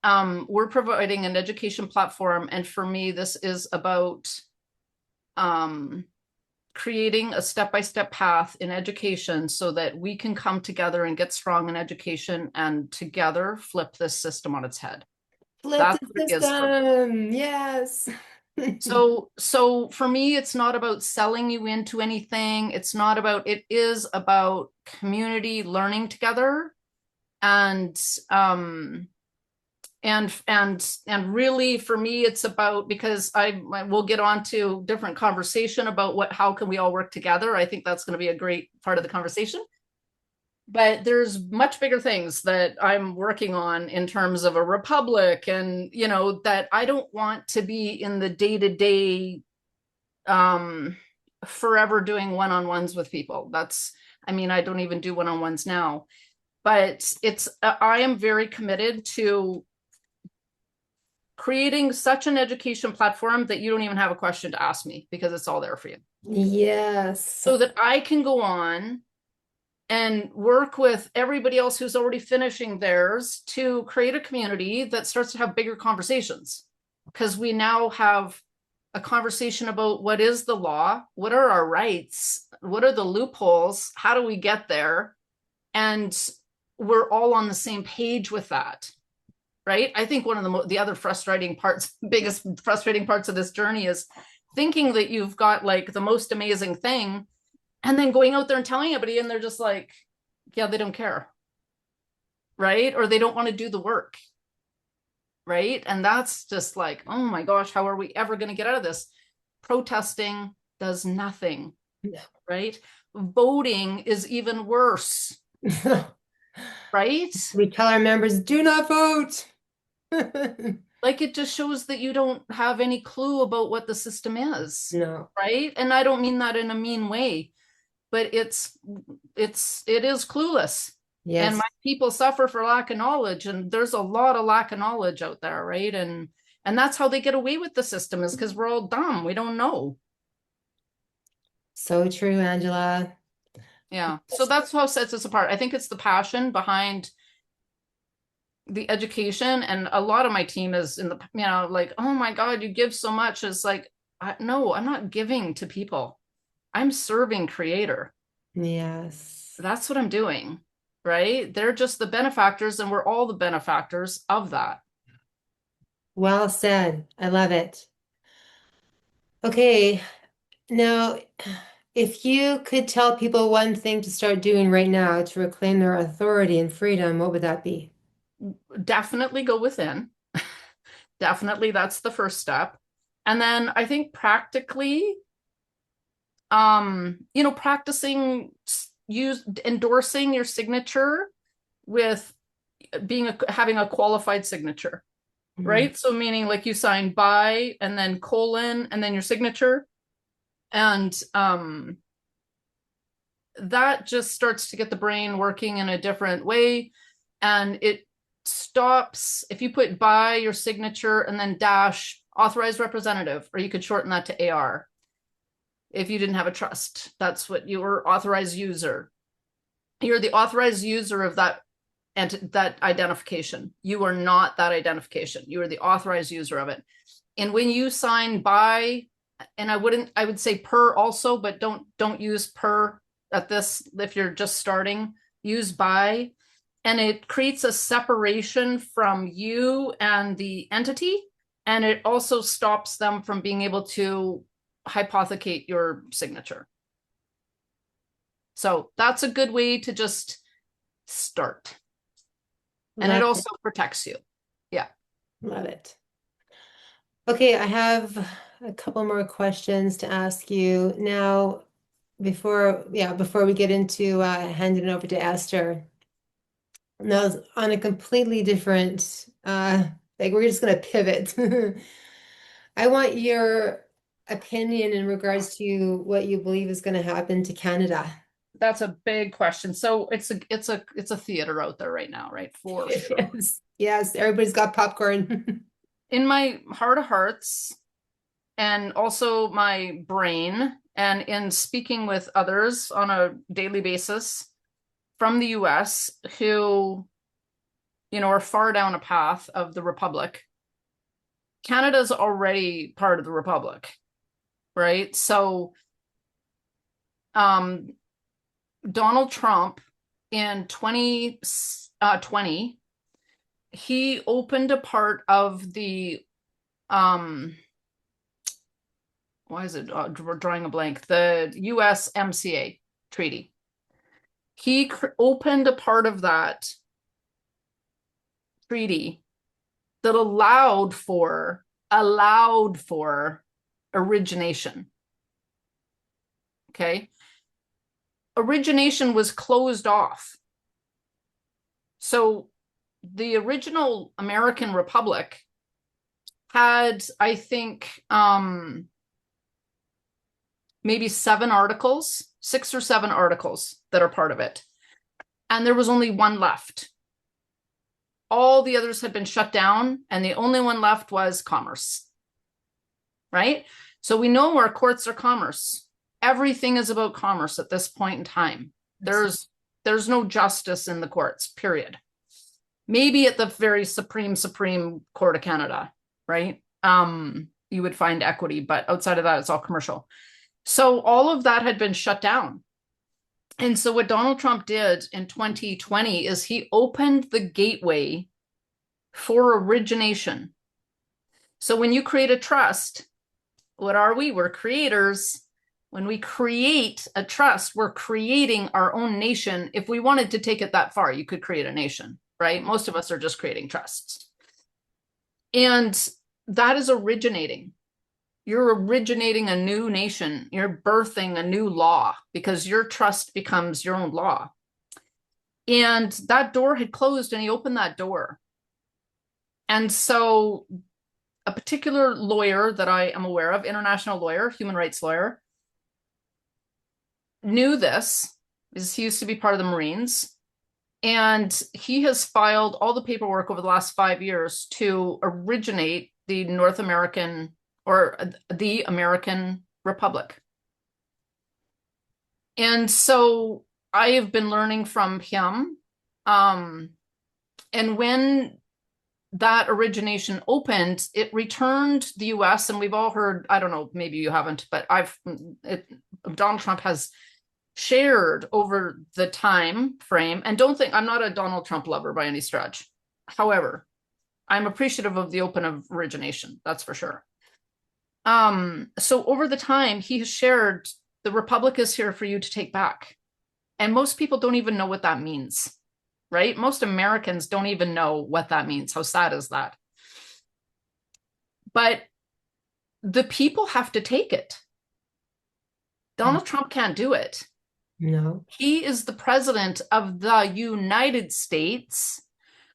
We're providing an education platform, and for me, this is about creating a step-by-step path in education so that we can come together and get strong in education and together flip this system on its head. Flip That's what the it is for me. system. Yes. So for me, it's not about selling you into anything. It is about community learning together, and and really for me it's about, because I will get on to different conversation about how can we all work together. I think that's going to be a great part of the conversation, but there's much bigger things that I'm working on in terms of a republic, and that I don't want to be in the day-to-day um, forever doing one-on-ones with people. I mean, I don't even do one-on-ones now, but I am very committed to creating such an education platform that you don't even have a question to ask me because it's all there for you. Yes. So that I can go on and work with everybody else who's already finishing theirs to create a community that starts to have bigger conversations. Because we now have a conversation about what is the law, what are our rights, what are the loopholes, how do we get there? And we're all on the same page with that, right? I think one of the other frustrating parts, biggest frustrating parts of this journey is thinking that you've got like the most amazing thing and then going out there and telling everybody and they're just like, yeah, they don't care, right? Or they don't want to do the work, right? And that's just like, oh my gosh, how are we ever going to get out of this? Protesting does nothing, right? Voting is even worse, right? We tell our members, do not vote. Like it just shows that you don't have any clue about what the system is, No. right? And I don't mean that in a mean way, but it is clueless. And Yes. my people suffer for lack of knowledge, and there's a lot of lack of knowledge out there, right? And that's how they get away with the system is because we're all dumb. We don't know. So true, Angela. Yeah. So that's how it sets us apart. I think it's the passion behind the education, and a lot of my team is in the, like, oh my God, you give so much. It's like, no, I'm not giving to people. I'm serving creator. Yes. That's what I'm doing, right? They're just the benefactors, and we're all the benefactors of that. Well said. I love it. Okay. Now, if you could tell people one thing to start doing right now to reclaim their authority and freedom, what would that be? Definitely go within. Definitely, that's the first step. And then I think practically, practicing use endorsing your signature with having a qualified signature, Mm. right? So meaning like you sign by and then colon and then your signature. And that just starts to get the brain working in a different way. And it stops if you put by your signature and then dash authorized representative, or you could shorten that to AR. If you didn't have a trust, that's what you were, authorized user. You're the authorized user of that and that identification. You are not that identification. You are the authorized user of it. And when you sign by, and I would say per also, but don't use per at this if you're just starting. Use by, and it creates a separation from you and the entity, and it also stops them from being able to hypothecate your signature. So that's a good way to just start. And it Love it. also protects you. Yeah. Love it. Okay, I have a couple more questions to ask you now before we get into handing it over to Esther. Now, on a completely different like we're just gonna pivot. I want your opinion in regards to what you believe is going to happen to Canada. That's a big question. So it's a theater out there right now, right? For sure. Yes. Yes, everybody's got popcorn. In my heart of hearts, and also my brain, and in speaking with others on a daily basis from the US who, are far down a path of the Republic, Canada's already part of the Republic, right? So um, Donald Trump in 2020, he opened a part of the why is it drawing a blank? The USMCA treaty. He opened a part of that treaty that allowed for origination. Okay. Origination was closed off. So the original American Republic had, I think, maybe 7 articles, 6 or 7 articles that are part of it. And there was only one left. All the others had been shut down, and the only one left was commerce, right? So we know our courts are commerce. Everything is about commerce at this point in time. There's no justice in the courts, period. Maybe at the very Supreme Court of Canada, right? You would find equity, but outside of that, it's all commercial. So all of that had been shut down. And so what Donald Trump did in 2020 is he opened the gateway for origination. So when you create a trust, what are we? We're creators. When we create a trust, we're creating our own nation. If we wanted to take it that far, you could create a nation, right? Most of us are just creating trusts. And that is originating. You're originating a new nation. You're birthing a new law because your trust becomes your own law. And that door had closed, and he opened that door. And so a particular lawyer that I am aware of, international lawyer, human rights lawyer, knew this, because he used to be part of the Marines. And he has filed all the paperwork over the last 5 years to originate the North American or the American Republic. And so I have been learning from him. And when that origination opened, it returned the US, and we've all heard, I don't know, maybe you haven't, but Donald Trump has shared over the time frame, and don't think I'm not a Donald Trump lover by any stretch. However, I'm appreciative of the open origination, that's for sure. So over the time, he has shared the Republic is here for you to take back. And most people don't even know what that means, right? Most Americans don't even know what that means. How sad is that? But the people have to take it. Donald Trump can't do it. No. He is the president of the United States,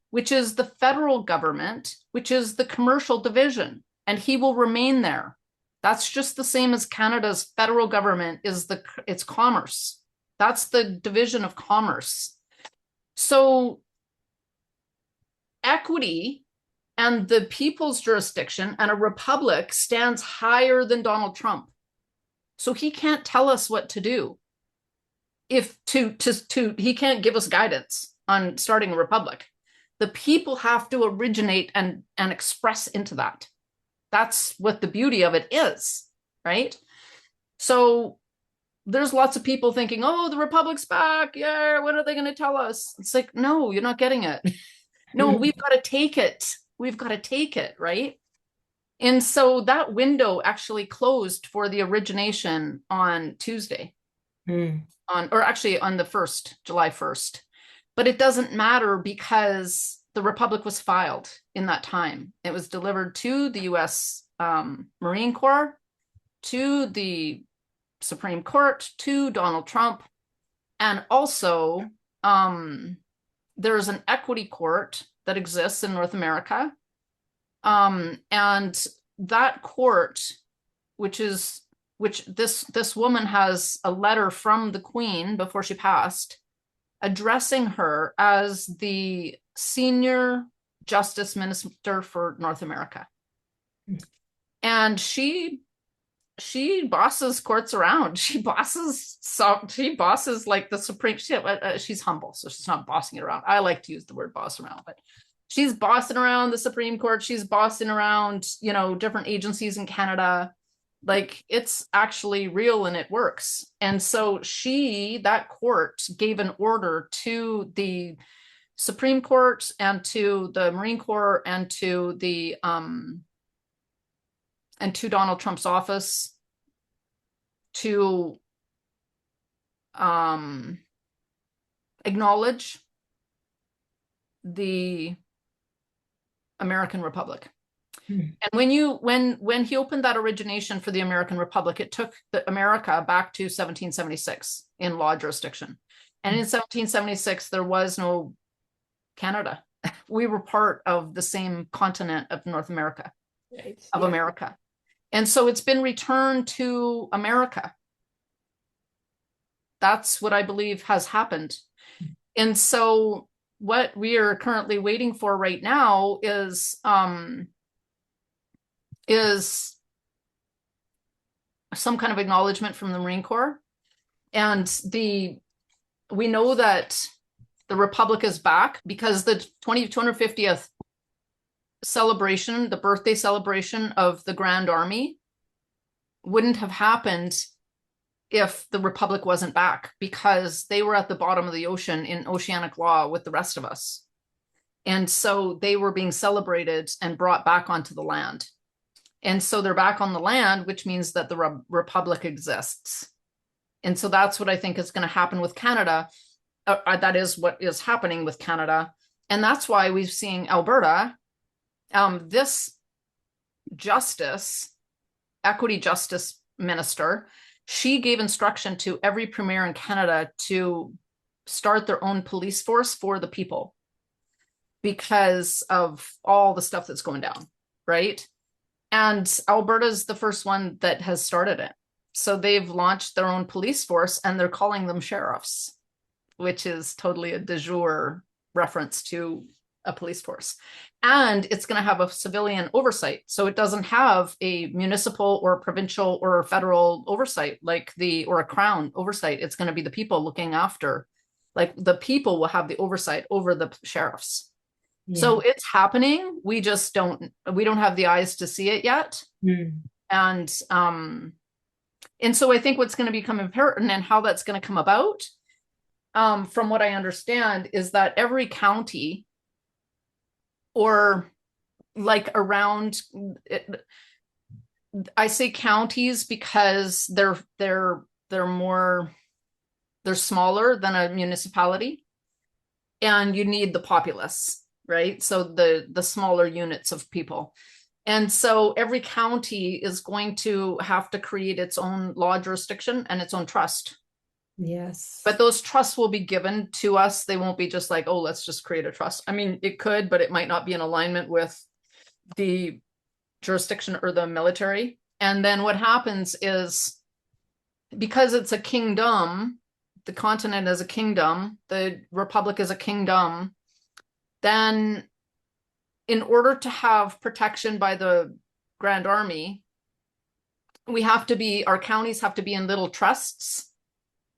which is the federal government, which is the commercial division, and he will remain there. That's just the same as Canada's federal government is it's commerce. That's the division of commerce. So equity and the people's jurisdiction and a republic stands higher than Donald Trump. So he can't tell us what to do. He can't give us guidance on starting a republic. The people have to originate and express into that. That's what the beauty of it is, right? So there's lots of people thinking, oh, the republic's back. Yeah, when are they going to tell us? It's like, no, you're not getting it. No, we've got to take it. We've got to take it, right? And so that window actually closed for the origination on Tuesday, or actually on the 1st, July 1st. But it doesn't matter because the Republic was filed in that time. It was delivered to the US Marine Corps, to the Supreme Court, to Donald Trump, and also there's an equity court that exists in North America. And that court, which this woman has a letter from the Queen before she passed, addressing her as the senior justice minister for North America. And she bosses courts around. She bosses like the Supreme. She's humble, so she's not bossing it around. I like to use the word boss around, but she's bossing around the Supreme Court. She's bossing around, different agencies in Canada. Like, it's actually real and it works. And so that court gave an order to the Supreme Court and to the Marine Corps and to the and to Donald Trump's office to acknowledge the American Republic. And when he opened that origination for the American Republic, it took America back to 1776 in law jurisdiction. And in 1776, there was no Canada. We were part of the same continent of North America, of America. And so it's been returned to America. That's what I believe has happened. And so what we are currently waiting for right now is some kind of acknowledgement from the Marine Corps. And the we know that the Republic is back because the 250th celebration, the birthday celebration of the Grand Army, wouldn't have happened if the Republic wasn't back because they were at the bottom of the ocean in oceanic law with the rest of us. And so they were being celebrated and brought back onto the land. And so they're back on the land, which means that the Republic exists. And so that's what I think is going to happen with Canada. That is what is happening with Canada. And that's why we've seen Alberta, this justice, equity justice minister, she gave instruction to every premier in Canada to start their own police force for the people because of all the stuff that's going down, right? And Alberta's the first one that has started it. So they've launched their own police force and they're calling them sheriffs, which is totally a de jour reference to a police force. And it's going to have a civilian oversight. So it doesn't have a municipal or provincial or federal oversight or a crown oversight. It's going to be the people looking after, like the people will have the oversight over the sheriffs. Yeah. So it's happening. We don't have the eyes to see it yet. Mm. And so I think what's going to become important and how that's going to come about, from what I understand, is that every county or like around it, I say counties because they're smaller than a municipality and you need the populace, right? So the smaller units of people. And so every county is going to have to create its own law jurisdiction and its own trust. Yes. But those trusts will be given to us. They won't be just like, oh, let's just create a trust. I mean, it could, but it might not be in alignment with the jurisdiction or the military. And then what happens is because it's a kingdom, the continent is a kingdom, the republic is a kingdom, then in order to have protection by the Grand Army, our counties have to be in little trusts.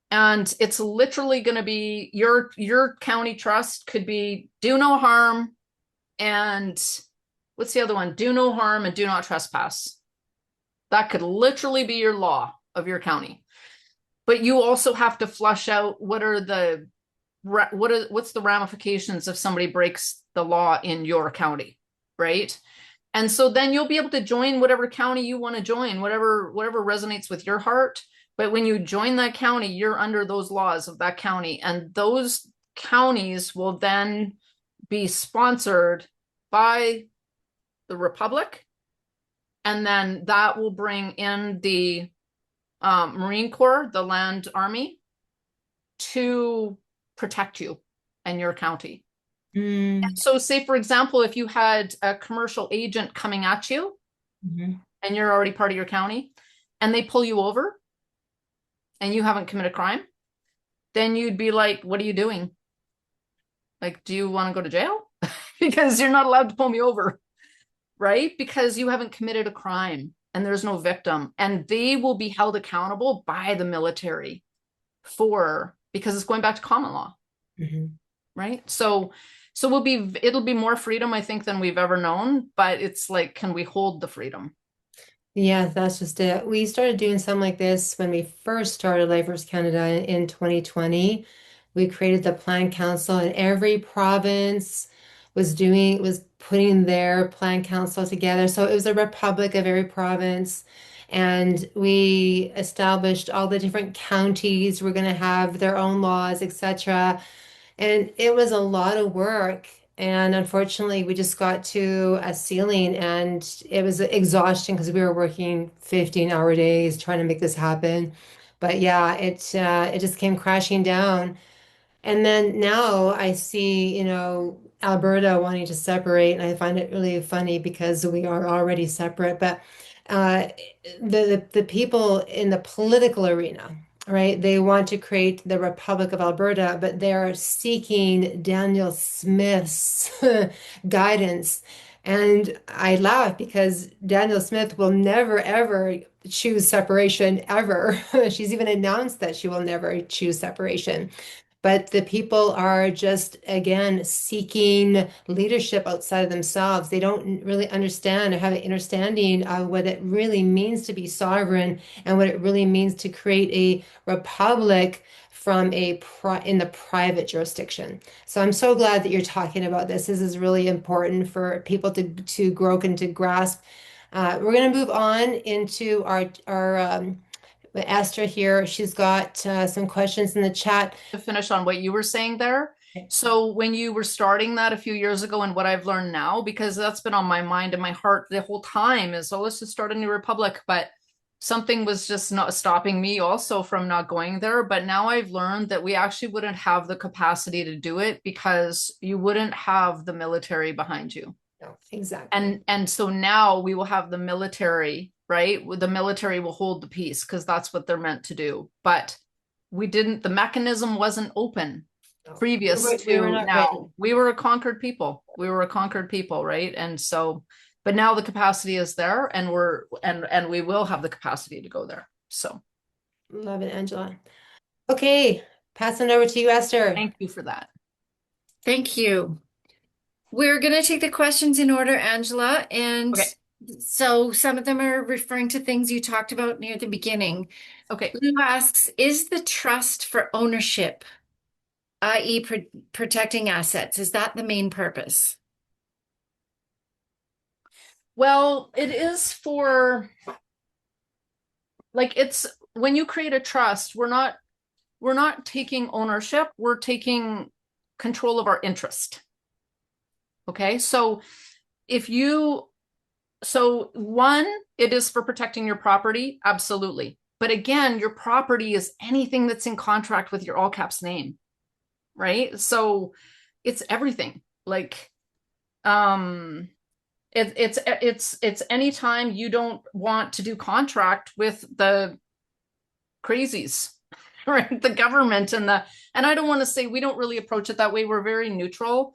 And it's literally going to be your county trust could be do no harm and what's the other one? Do no harm and do not trespass. That could literally be your law of your county. But you also have to flush out what's the ramifications if somebody breaks the law in your county, right? And so then you'll be able to join whatever county you want to join, whatever resonates with your heart. But when you join that county, you're under those laws of that county. And those counties will then be sponsored by the Republic. And then that will bring in the Marine Corps, the Land Army, to protect you and your county. Mm. And so, say, for example, if you had a commercial agent coming at you Mhm. and you're already part of your county and they pull you over and you haven't committed a crime, then you'd be like, what are you doing? Like, do you want to go to jail? Because you're not allowed to pull me over, right? Because you haven't committed a crime and there's no victim. And they will be held accountable by the military because it's going back to common law, right? So it'll be more freedom, I think, than we've ever known. But it's like, can we hold the freedom? Yeah, that's just it. We started doing something like this when we first started Life First Canada in 2020. We created the Plan Council, and every province was putting their Plan Council together. So it was a republic of every province. And we established all the different counties were going to have their own laws, etc. And it was a lot of work. And unfortunately, we just got to a ceiling and it was exhausting because we were working 15-hour days trying to make this happen. But yeah, it just came crashing down. And then now I see, Alberta wanting to separate, and I find it really funny because we are already separate. But uh, the people in the political arena right? They want to create the Republic of Alberta, but they're seeking Daniel Smith's guidance. And I laugh because Daniel Smith will never, ever choose separation, ever. She's even announced that she will never choose separation. But the people are just, again, seeking leadership outside of themselves. They don't really understand or have an understanding of what it really means to be sovereign and what it really means to create a republic from in the private jurisdiction. So I'm so glad that you're talking about this. This is really important for people to grow and to grasp. We're going to move on into our Esther here. She's got some questions in the chat. To finish on what you were saying there. So when you were starting that a few years ago and what I've learned now, because that's been on my mind and my heart the whole time is, oh, let's just start a new republic. But something was just not stopping me also from not going there. But now I've learned that we actually wouldn't have the capacity to do it because you wouldn't have the military behind you. No, exactly. And so now we will have the military, right? The military will hold the peace because that's what they're meant to do. But we didn't, the mechanism wasn't open No, previous we were to not ready. now. We were a conquered people. We were a conquered people, right? And so, but now the capacity is there and and we will have the capacity to go there. So Love it, Angela. Okay, passing it over to you, Esther. thank you for that. Thank you. We're going to take the questions in order, Angela. And Okay. so some of them are referring to things you talked about near the beginning. Okay. Lou asks, is the trust for ownership, i.e., protecting assets, is that the main purpose? Well, it is for like it's when you create a trust, we're not taking ownership, we're taking control of our interest. Okay. So if you, so one, it is for protecting your property. Absolutely. But again, your property is anything that's in contract with your all caps name, right? So it's everything. Like, it's anytime you don't want to do contract with the crazies, right? The government and I don't want to say we don't really approach it that way. We're very neutral.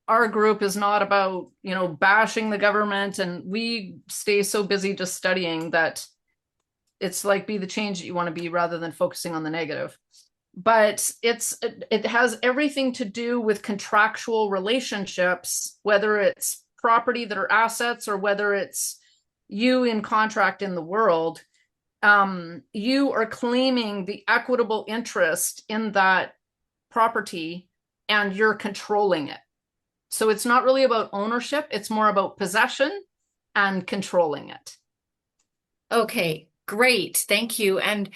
Our group is not about, bashing the government, and we stay so busy just studying that it's like be the change that you want to be rather than focusing on the negative. But it has everything to do with contractual relationships, whether it's property that are assets or whether it's you in contract in the world. You are claiming the equitable interest in that property and you're controlling it. So it's not really about ownership, it's more about possession and controlling it. Okay, great. Thank you. And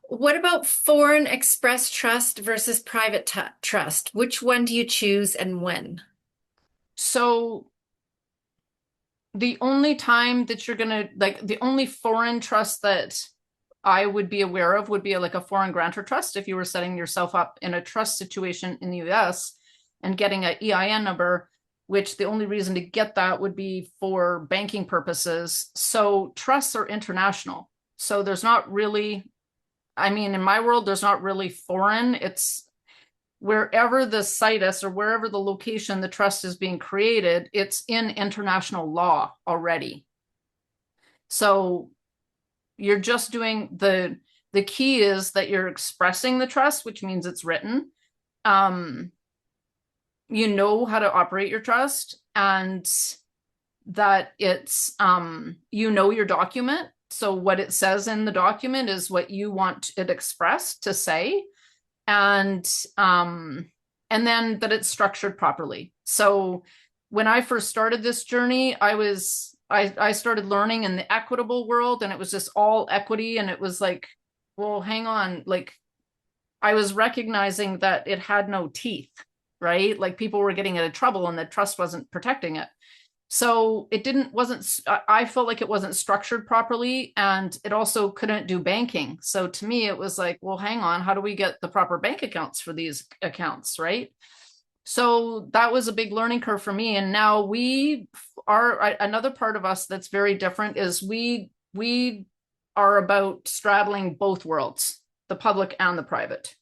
what about foreign express trust versus private trust? Which one do you choose and when? So the only time that you're going to, like, the only foreign trust that I would be aware of would be like a foreign grantor trust. If you were setting yourself up in a trust situation in the US and getting an EIN number, which the only reason to get that would be for banking purposes. So trusts are international. So there's not really, I mean, in my world, there's not really foreign. It's wherever the situs or wherever the location the trust is being created, it's in international law already. So you're just doing the key is that you're expressing the trust, which means it's written. You know how to operate your trust and that it's your document. So what it says in the document is what you want it expressed to say. And then that it's structured properly. So when I first started this journey, I started learning in the equitable world, and it was just all equity. And it was like, well, hang on. Like I was recognizing that it had no teeth, right? Like people were getting into trouble and the trust wasn't protecting it. So I felt like it wasn't structured properly, and it also couldn't do banking. So to me, it was like, well, hang on, how do we get the proper bank accounts for these accounts, right? So that was a big learning curve for me. And now we are another part of us that's very different is we are about straddling both worlds, the public and the private.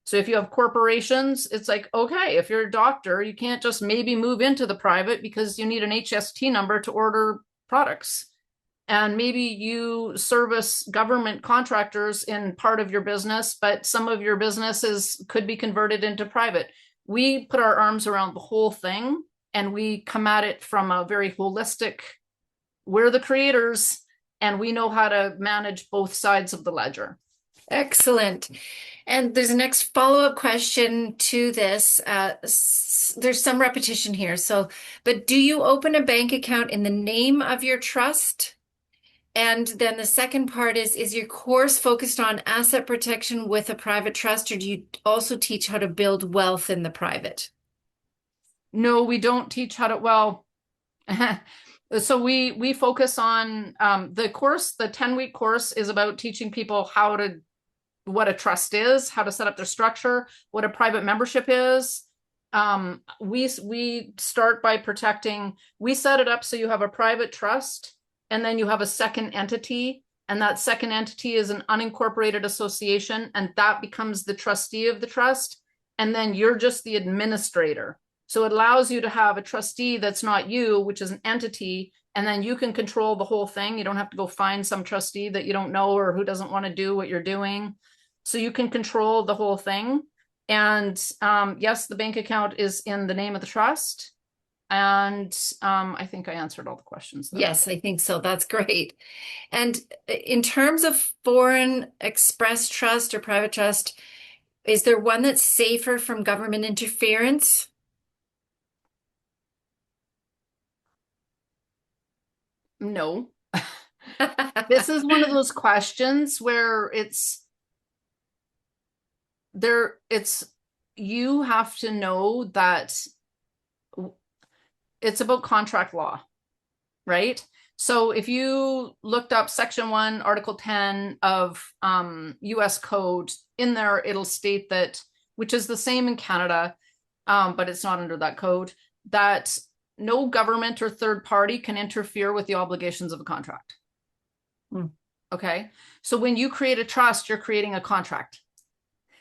So if you have corporations, it's like, okay, if you're a doctor, you can't just maybe move into the private because you need an HST number to order products. And maybe you service government contractors in part of your business, but some of your businesses could be converted into private. We put our arms around the whole thing, and we come at it from a very holistic, we're the creators and we know how to manage both sides of the ledger. Excellent. And there's a next follow-up question to this. There's some repetition here. But do you open a bank account in the name of your trust? And then the second part is your course focused on asset protection with a private trust, or do you also teach how to build wealth in the private? No, we don't teach how to, well, so we focus on the course, the 10-week course is about teaching people what a trust is, how to set up their structure, what a private membership is. We start by protecting, we set it up so you have a private trust and then you have a second entity, and that second entity is an unincorporated association, and that becomes the trustee of the trust, and then you're just the administrator. So it allows you to have a trustee that's not you, which is an entity, and then you can control the whole thing. You don't have to go find some trustee that you don't know or who doesn't want to do what you're doing. So you can control the whole thing. And yes, the bank account is in the name of the trust. And I think I answered all the questions there. Yes, I think so. That's great. And in terms of foreign express trust or private trust, is there one that's safer from government interference? No. This is one of those questions where you have to know that it's about contract law, right? So if you looked up Section 1, Article 10 of US Code, in there, it'll state that, which is the same in Canada, but it's not under that code, that no government or third party can interfere with the obligations of a contract. Okay. So when you create a trust, you're creating a contract.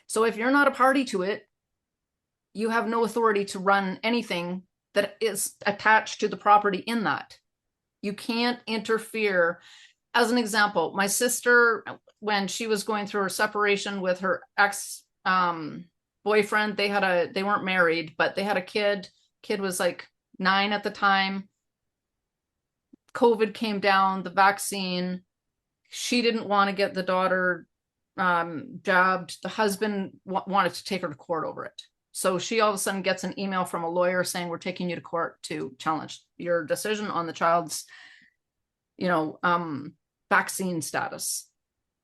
So if you're not a party to it, you have no authority to run anything that is attached to the property in that. You can't interfere. As an example, my sister, when she was going through her separation with her ex boyfriend, they weren't married, but they had a kid. Kid was like 9 at the time. COVID came down, the vaccine. She didn't want to get the daughter jabbed. The husband wanted to take her to court over it. So she all of a sudden gets an email from a lawyer saying, we're taking you to court to challenge your decision on the child's, vaccine status.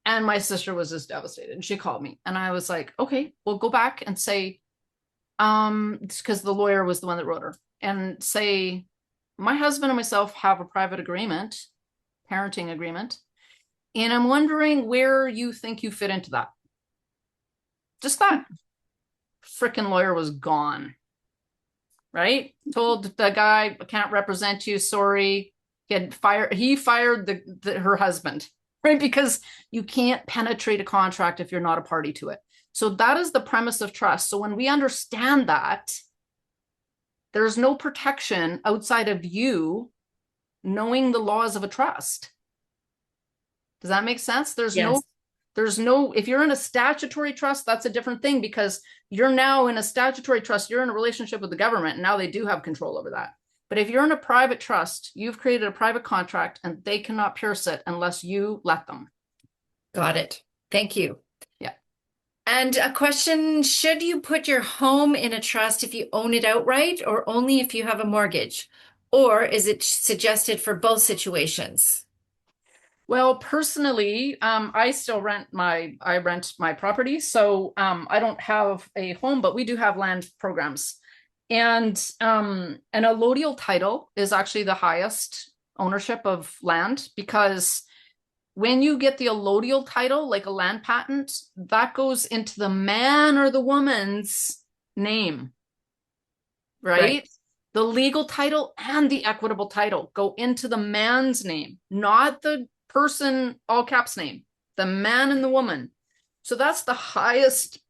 And my sister was just devastated. And she called me and I was like, okay, we'll go back and say, because the lawyer was the one that wrote her, and say, my husband and myself have a private agreement, parenting agreement. And I'm wondering where you think you fit into that. Just that. Frickin' lawyer was gone, right? Told the guy, I can't represent you, sorry. He fired her husband, right? Because you can't penetrate a contract if you're not a party to it. So that is the premise of trust. So when we understand that, there's no protection outside of you knowing the laws of a trust. Does that make sense? There's no, if you're in a statutory trust, that's a different thing, because you're now in a statutory trust, you're in a relationship with the government, and now they do have control over that. But if you're in a private trust, you've created a private contract and they cannot pierce it unless you let them. Got it. Thank you. Yeah. And a question, should you put your home in a trust if you own it outright or only if you have a mortgage? Or is it suggested for both situations? Well, personally, I rent my property. So I don't have a home, but we do have land programs. And an allodial title is actually the highest ownership of land, because when you get the allodial title, like a land patent, that goes into the man or the woman's name, right? The legal title and the equitable title go into the man's name, not the person, all caps name, the man and the woman. So that's the highest,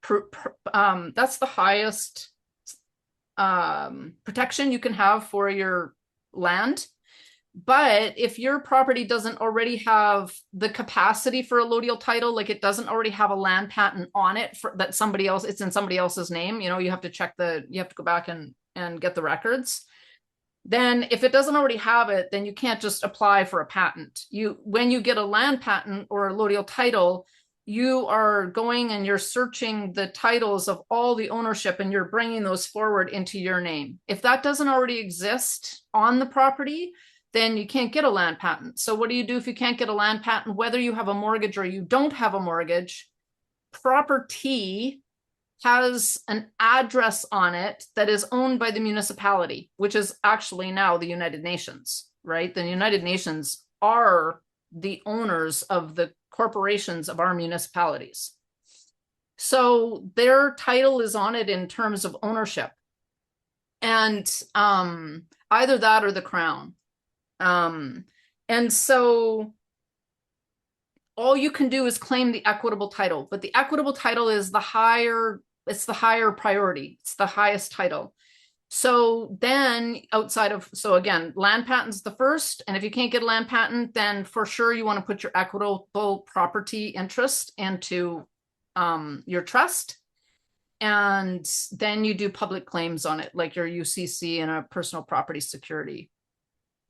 protection you can have for your land. But if your property doesn't already have the capacity for a allodial title, like it doesn't already have a land patent on it for that somebody else, it's in somebody else's name, you know, you have to go back and get the records. Then if it doesn't already have it, then you can't just apply for a patent. When you get a land patent or a allodial title, you are going and you're searching the titles of all the ownership and you're bringing those forward into your name. If that doesn't already exist on the property, then you can't get a land patent. So what do you do if you can't get a land patent, whether you have a mortgage or you don't have a mortgage? Property has an address on it that is owned by the municipality, which is actually now the United Nations, right? The United Nations are the owners of the corporations of our municipalities. So their title is on it in terms of ownership. And either that or the crown. And so all you can do is claim the equitable title, but the equitable title is the higher priority. It's the highest title. So then so again, land patent's the first. And if you can't get a land patent, then for sure you want to put your equitable property interest into your trust. And then you do public claims on it, like your UCC and a personal property security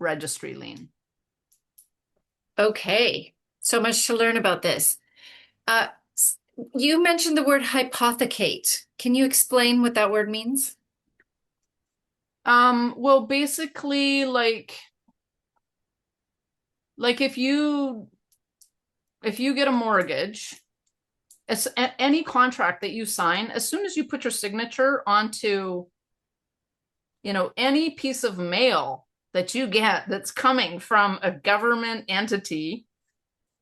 registry lien. Okay, so much to learn about this. You mentioned the word hypothecate. Can you explain what that word means? Well, basically, like if you get a mortgage, it's any contract that you sign, as soon as you put your signature onto, you know, any piece of mail that you get that's coming from a government entity,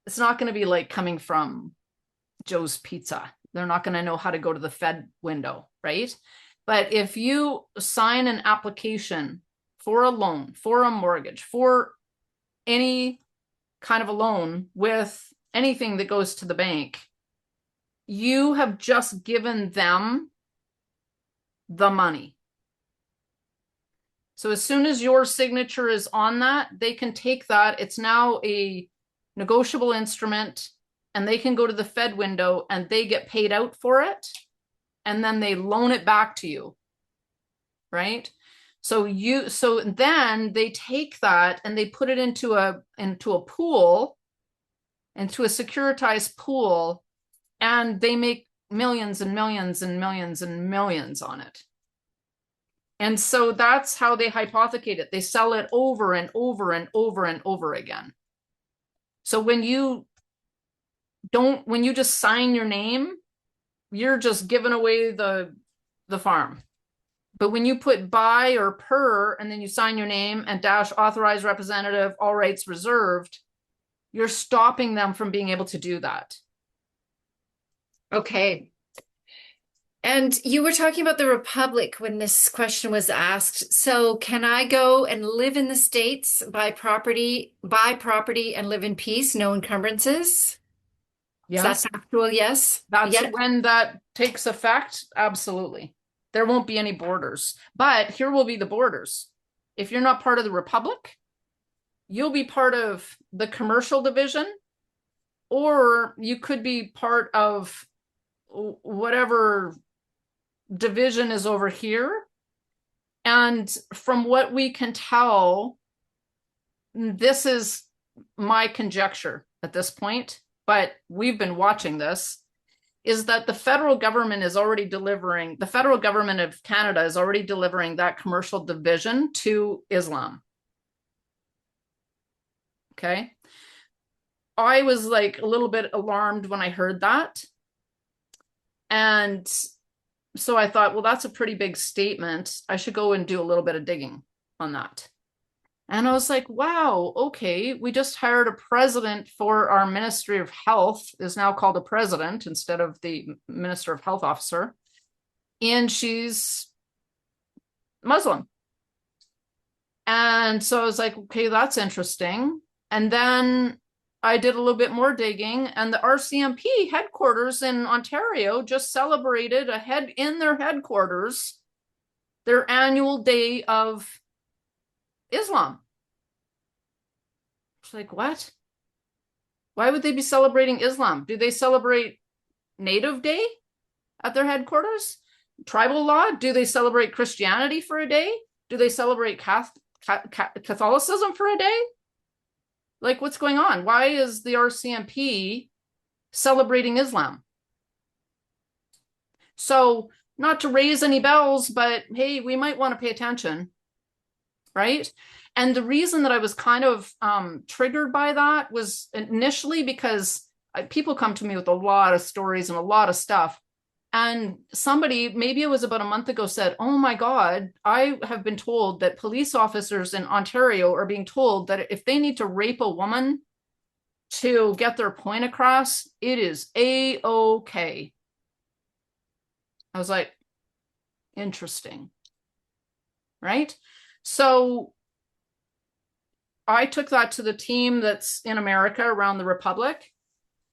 it's not going to be like coming from Joe's Pizza. They're not going to know how to go to the Fed window, right? But if you sign an application for a loan, for a mortgage, for any kind of a loan with anything that goes to the bank, you have just given them the money. So as soon as your signature is on that, they can take that. It's now a negotiable instrument, and they can go to the Fed window and they get paid out for it. And then they loan it back to you, right? So then they take that and they put it into a pool, into a securitized pool, and they make millions and millions and millions and millions on it. And so that's how they hypothecate it. They sell it over and over and over and over again. So when you just sign your name, you're just giving away the farm. But when you put by or per, and then you sign your name and dash authorized representative, all rights reserved, you're stopping them from being able to do that. Okay. And you were talking about the Republic when this question was asked. So can I go and live in the States, buy property, and live in peace, no encumbrances? Yes. Is that factual? Yes. That's when that takes effect. Absolutely. There won't be any borders, but here will be the borders. If you're not part of the Republic, you'll be part of the commercial division, or you could be part of whatever division is over here. And from what we can tell, this is my conjecture at this point, but we've been watching this, is that the federal government of Canada is already delivering that commercial division to Islam. Okay. I was like a little bit alarmed when I heard that. And so I thought, well, that's a pretty big statement. I should go and do a little bit of digging on that. And I was like, wow, okay, we just hired a president for our Ministry of Health, is now called a president instead of the Minister of Health officer. And she's Muslim. And so I was like, okay, that's interesting. And then I did a little bit more digging, and the RCMP headquarters in Ontario just celebrated in their headquarters their annual day of Islam. It's like, what? Why would they be celebrating Islam? Do they celebrate Native Day at their headquarters? Tribal law? Do they celebrate Christianity for a day? Do they celebrate Catholicism for a day? Like, what's going on? Why is the RCMP celebrating Islam? So, not to raise any bells, but hey, we might want to pay attention, right? And the reason that I was kind of triggered by that was initially because people come to me with a lot of stories and a lot of stuff. And somebody, maybe it was about a month ago, said, oh my God, I have been told that police officers in Ontario are being told that if they need to rape a woman to get their point across, it is A-okay. I was like, interesting, right? So I took that to the team that's in America around the Republic,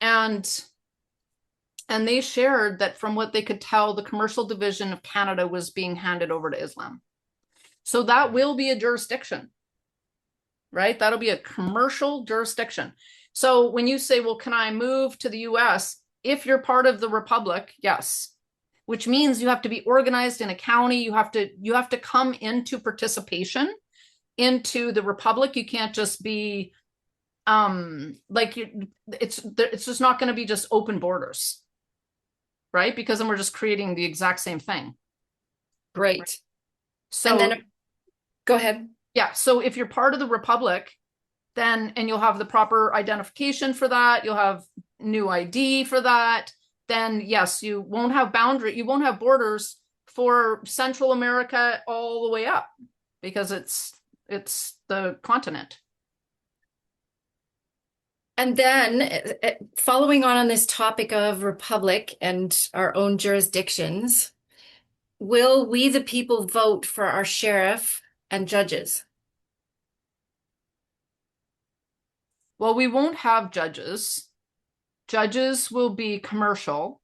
and they shared that from what they could tell, the commercial division of Canada was being handed over to Islam. So that will be a jurisdiction, right? That'll be a commercial jurisdiction. So when you say, well, can I move to the US? If you're part of the Republic, yes. Which means you have to be organized in a county. You have to come into participation into the Republic. You can't just be it's just not going to be just open borders, right? Because then we're just creating the exact same thing. Great. So and then go ahead. Yeah, so if you're part of the Republic, then and you'll have the proper identification for that, you'll have new ID for that, then yes, you won't have borders for Central America all the way up, because it's the continent. And then following on this topic of republic and our own jurisdictions, will we the people vote for our sheriff and judges? Well, we won't have judges. Judges will be commercial.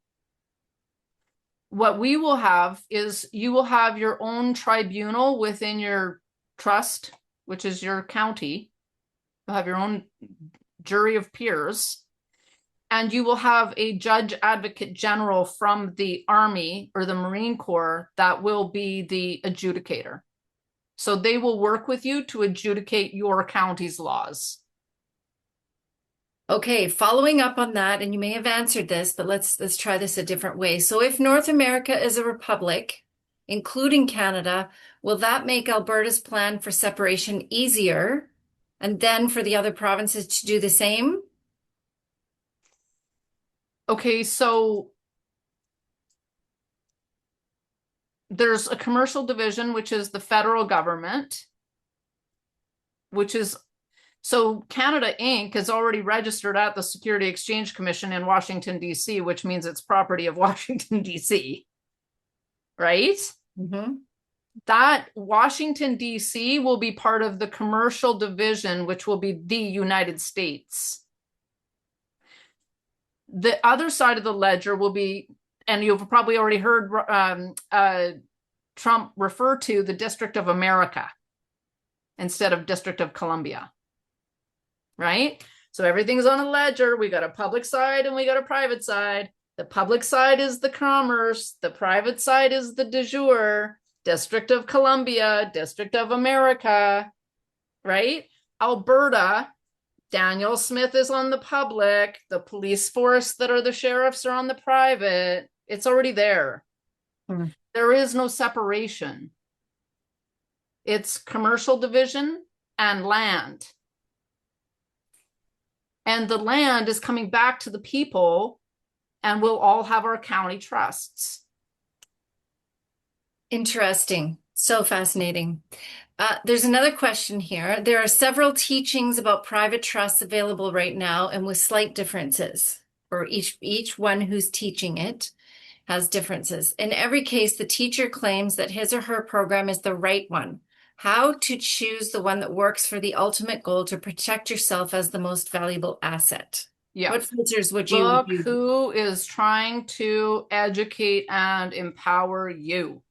What we will have is you will have your own tribunal within your trust, which is your county. You'll have your own jury of peers, and you will have a judge advocate general from the Army or the Marine Corps that will be the adjudicator. So they will work with you to adjudicate your county's laws. Okay, following up on that, and you may have answered this, but let's try this a different way. So if North America is a republic, including Canada, will that make Alberta's plan for separation easier, and then for the other provinces to do the same? Okay, so there's a commercial division, which is the federal government, so Canada Inc. is already registered at the Security Exchange Commission in Washington, D.C., which means it's property of Washington, D.C., right? Mm-hmm. That Washington, D.C. will be part of the commercial division, which will be the United States. The other side of the ledger will be, and you've probably already heard Trump refer to the District of America instead of District of Columbia, right? So everything's on a ledger. We got a public side and we got a private side. The public side is the commerce. The private side is the de jure. District of Columbia, District of America, right? Alberta, Daniel Smith is on the public. The police force that are the sheriffs are on the private. It's already there. Mm. There is no separation. It's commercial division and land. And the land is coming back to the people, and we'll all have our county trusts. Interesting. So fascinating. There's another question here. There are several teachings about private trusts available right now, and with slight differences, or each one who's teaching it has differences. In every case, the teacher claims that his or her program is the right one. how to choose the one that works for the ultimate goal to protect yourself as the most valuable asset. Yeah. What filters would you Look use? who is trying to educate and empower you.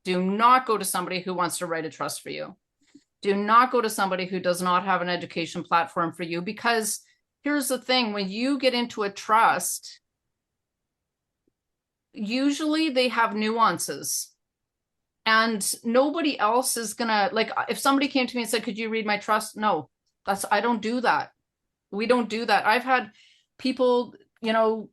Do not go to somebody who wants to write a trust for you. Do not go to somebody who does not have an education platform for you, because here's the thing, when you get into a trust, usually they have nuances. And nobody else is gonna, like, if somebody came to me and said, could you read my trust? No, I don't do that. We don't do that. I've had people,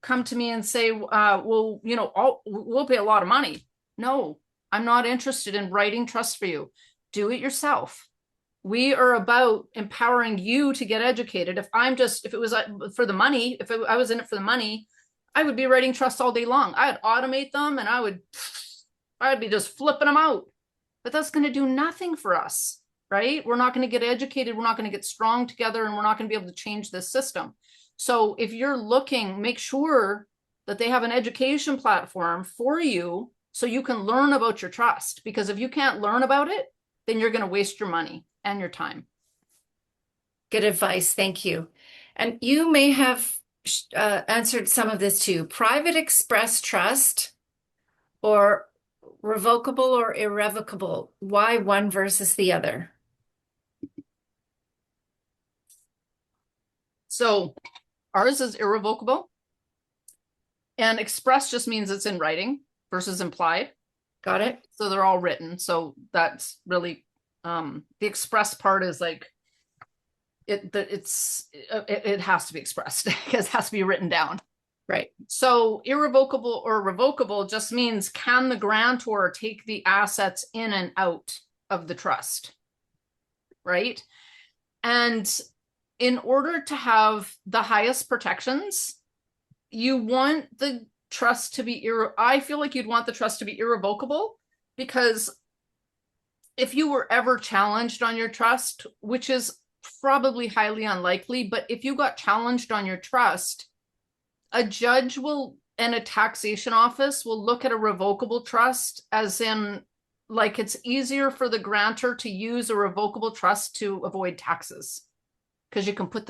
come to me and say, well, we'll pay a lot of money. No, I'm not interested in writing trust for you. Do it yourself. We are about empowering you to get educated. If it was for the money, I was in it for the money, I would be writing trusts all day long. I'd automate them and I'd be just flipping them out. But that's going to do nothing for us, right? We're not going to get educated. We're not going to get strong together, and we're not going to be able to change this system. So if you're looking, make sure that they have an education platform for you so you can learn about your trust. Because if you can't learn about it, then you're going to waste your money and your time. Good advice. Thank you. And you may have answered some of this too. Private express trust or revocable or irrevocable? Why one versus the other? So ours is irrevocable, and express just means it's in writing versus implied. Got it? So they're all written. So that's really the express part is like it has to be expressed because it has to be written down. Right. So irrevocable or revocable just means, can the grantor take the assets in and out of the trust? Right. And in order to have the highest protections, you want the trust to be I feel like you'd want the trust to be irrevocable, because if you were ever challenged on your trust, which is probably highly unlikely, but if you got challenged on your trust, a judge and a taxation office will look at a revocable trust as in, like, it's easier for the grantor to use a revocable trust to avoid taxes, because you can put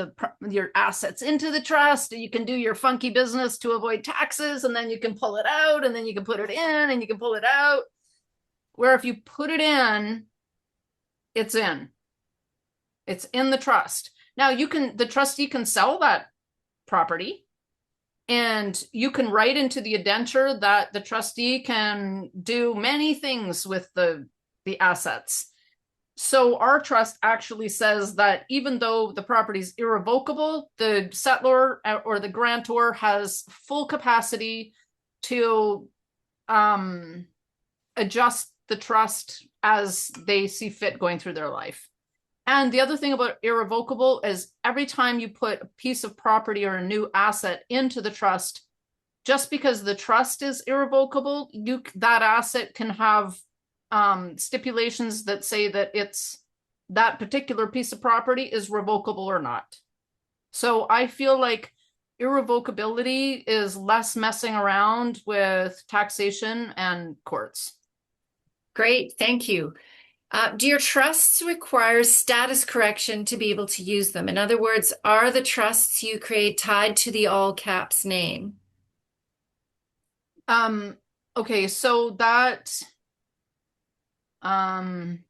your assets into the trust, and you can do your funky business to avoid taxes, and then you can pull it out, and then you can put it in, and you can pull it out. Where if you put it in, it's in the trust. Now the trustee can sell that property, and you can write into the indenture that the trustee can do many things with the assets. So our trust actually says that even though the property is irrevocable, the settlor or the grantor has full capacity to adjust the trust as they see fit going through their life. And the other thing about irrevocable is every time you put a piece of property or a new asset into the trust, just because the trust is irrevocable, that asset can have stipulations that say that that particular piece of property is revocable or not. So I feel like irrevocability is less messing around with taxation and courts. Great. Thank you. Do your trusts require status correction to be able to use them? In other words, are the trusts you create tied to the all caps name? Okay, so that I'm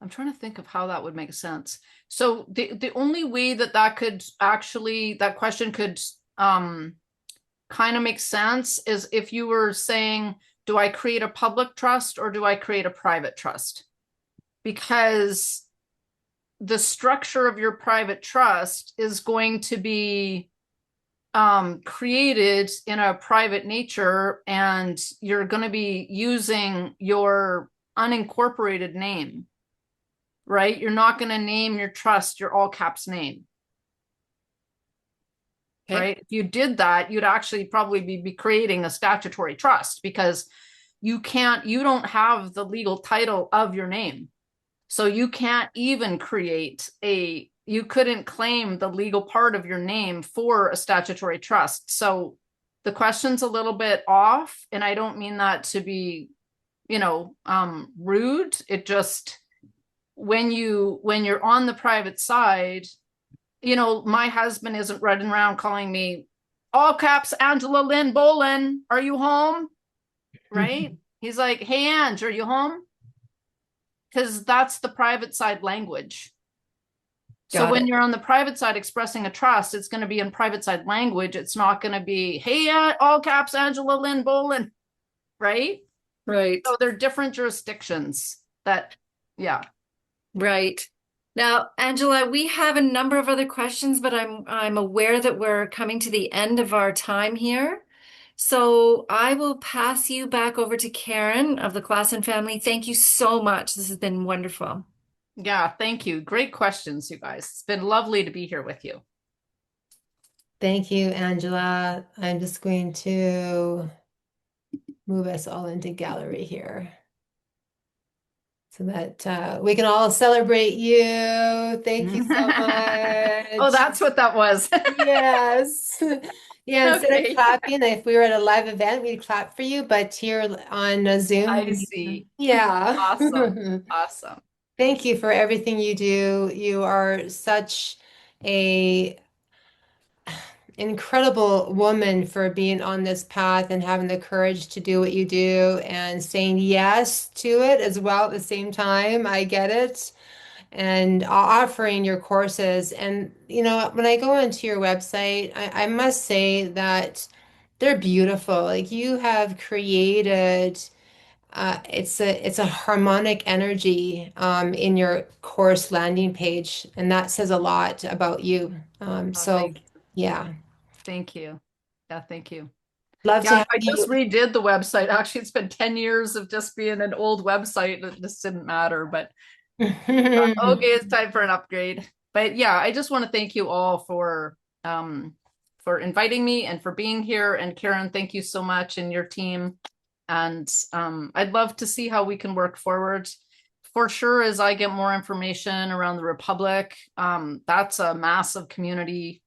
trying to think of how that would make sense. So the only way that question could kind of make sense is if you were saying, do I create a public trust or do I create a private trust? Because the structure of your private trust is going to be created in a private nature, and you're going to be using your unincorporated name, right? You're not going to name your trust your all caps name. Okay. Right? If you did that, you'd actually probably be creating a statutory trust, because you don't have the legal title of your name. So you can't even you couldn't claim the legal part of your name for a statutory trust. So the question's a little bit off, and I don't mean that to be, rude. when you're on the private side, you know, my husband isn't running around calling me all caps Angela Lynn Bolin, are you home? Right? He's like, hey Ange, are you home? Because that's the private side language. So Got when it. you're on the private side expressing a trust, it's going to be in private side language. It's not going to be, hey, all caps Angela Lynn Bolin, right? Right. So they're different jurisdictions that, yeah. Right. Now, Angela, we have a number of other questions, but I'm aware that we're coming to the end of our time here. So I will pass you back over to Karen of the Class and Family. Thank you so much. This has been wonderful. Yeah, thank you. Great questions, you guys. It's been lovely to be here with you. Thank you, Angela. I'm just going to move us all into gallery here so that we can all celebrate you. Thank you so Oh, much. that's what that was. Yes. Yeah, instead of Okay. clapping, if we were at a live event, we'd clap for you, but here on I Zoom, see. yeah. Awesome. Awesome. Thank you for everything you do. You are such a incredible woman for being on this path and having the courage to do what you do and saying yes to it as well at the same time. I get it. And offering your courses. And, you know, when I go onto your website, I must say that they're beautiful. Like you have created, it's a harmonic energy in your course landing page, and that says a lot about you. Oh, So thank you. yeah, Thank you. Yeah, thank you. love to Yeah, have I you. just redid the website. Actually, it's been 10 years of just being an old website. It just didn't matter. But okay, it's time for an upgrade. But yeah, I just want to thank you all for inviting me and for being here. And Karen, thank you so much and your team. And I'd love to see how we can work forward. For sure, as I get more information around the Republic, that's a massive community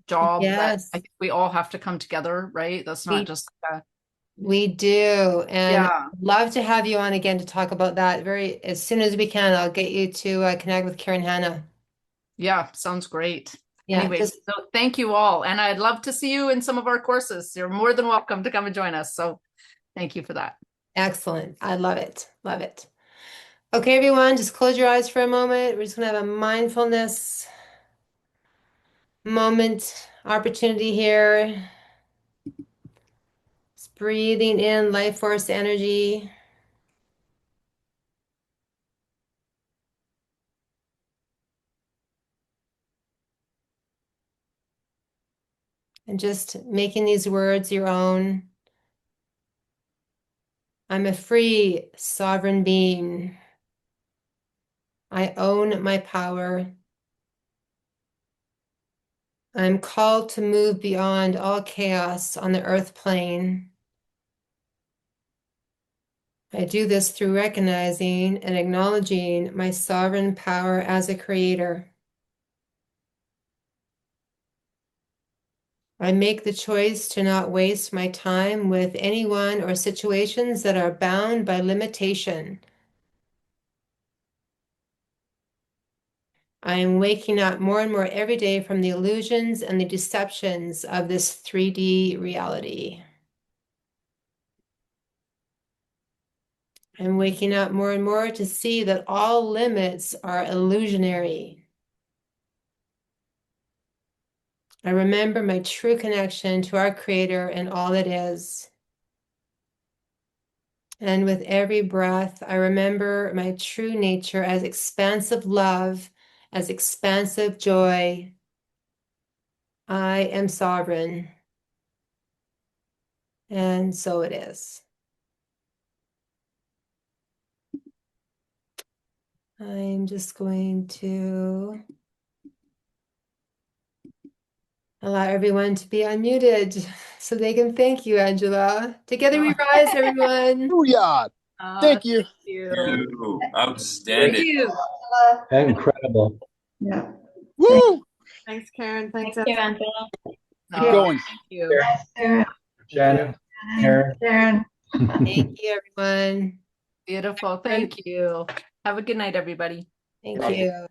job that I Yes, think we all have to come together, right? That's not we just we do, and yeah, love to have you on again to talk about that very as soon as we can. I'll get you to connect with Karen Hanna. yeah, sounds great. Yeah, Anyways, just so thank you all. And I'd love to see you in some of our courses. You're more than welcome to come and join us. So thank you for that. excellent. I love it. Love it. Okay, everyone, just close your eyes for a moment. We're just gonna have a mindfulness moment opportunity here. Just breathing in life force energy and just making these words your own. I'm a free, sovereign being. I own my power. I'm called to move beyond all chaos on the earth plane. I do this through recognizing and acknowledging my sovereign power as a creator. I make the choice to not waste my time with anyone or situations that are bound by limitation. I am waking up more and more every day from the illusions and the deceptions of this 3D reality. I'm waking up more and more to see that all limits are illusionary. I remember my true connection to our Creator and all that is. And with every breath, I remember my true nature as expansive love, as expansive joy. I am sovereign. And so it is. I'm just going to allow everyone to be unmuted so they can thank you, Angela. Together we rise, everyone. Booyah! Thank you. Thank you. You. Thank Outstanding. you. Incredible. Yeah. Woo! Thanks, Karen. Thanks, Thank you, Angela. Keep Oh, going. thank you. Karen. Shannon, Karen. Karen. Thank you, everyone. Beautiful. Thank you. Have a good night, everybody. Thank you.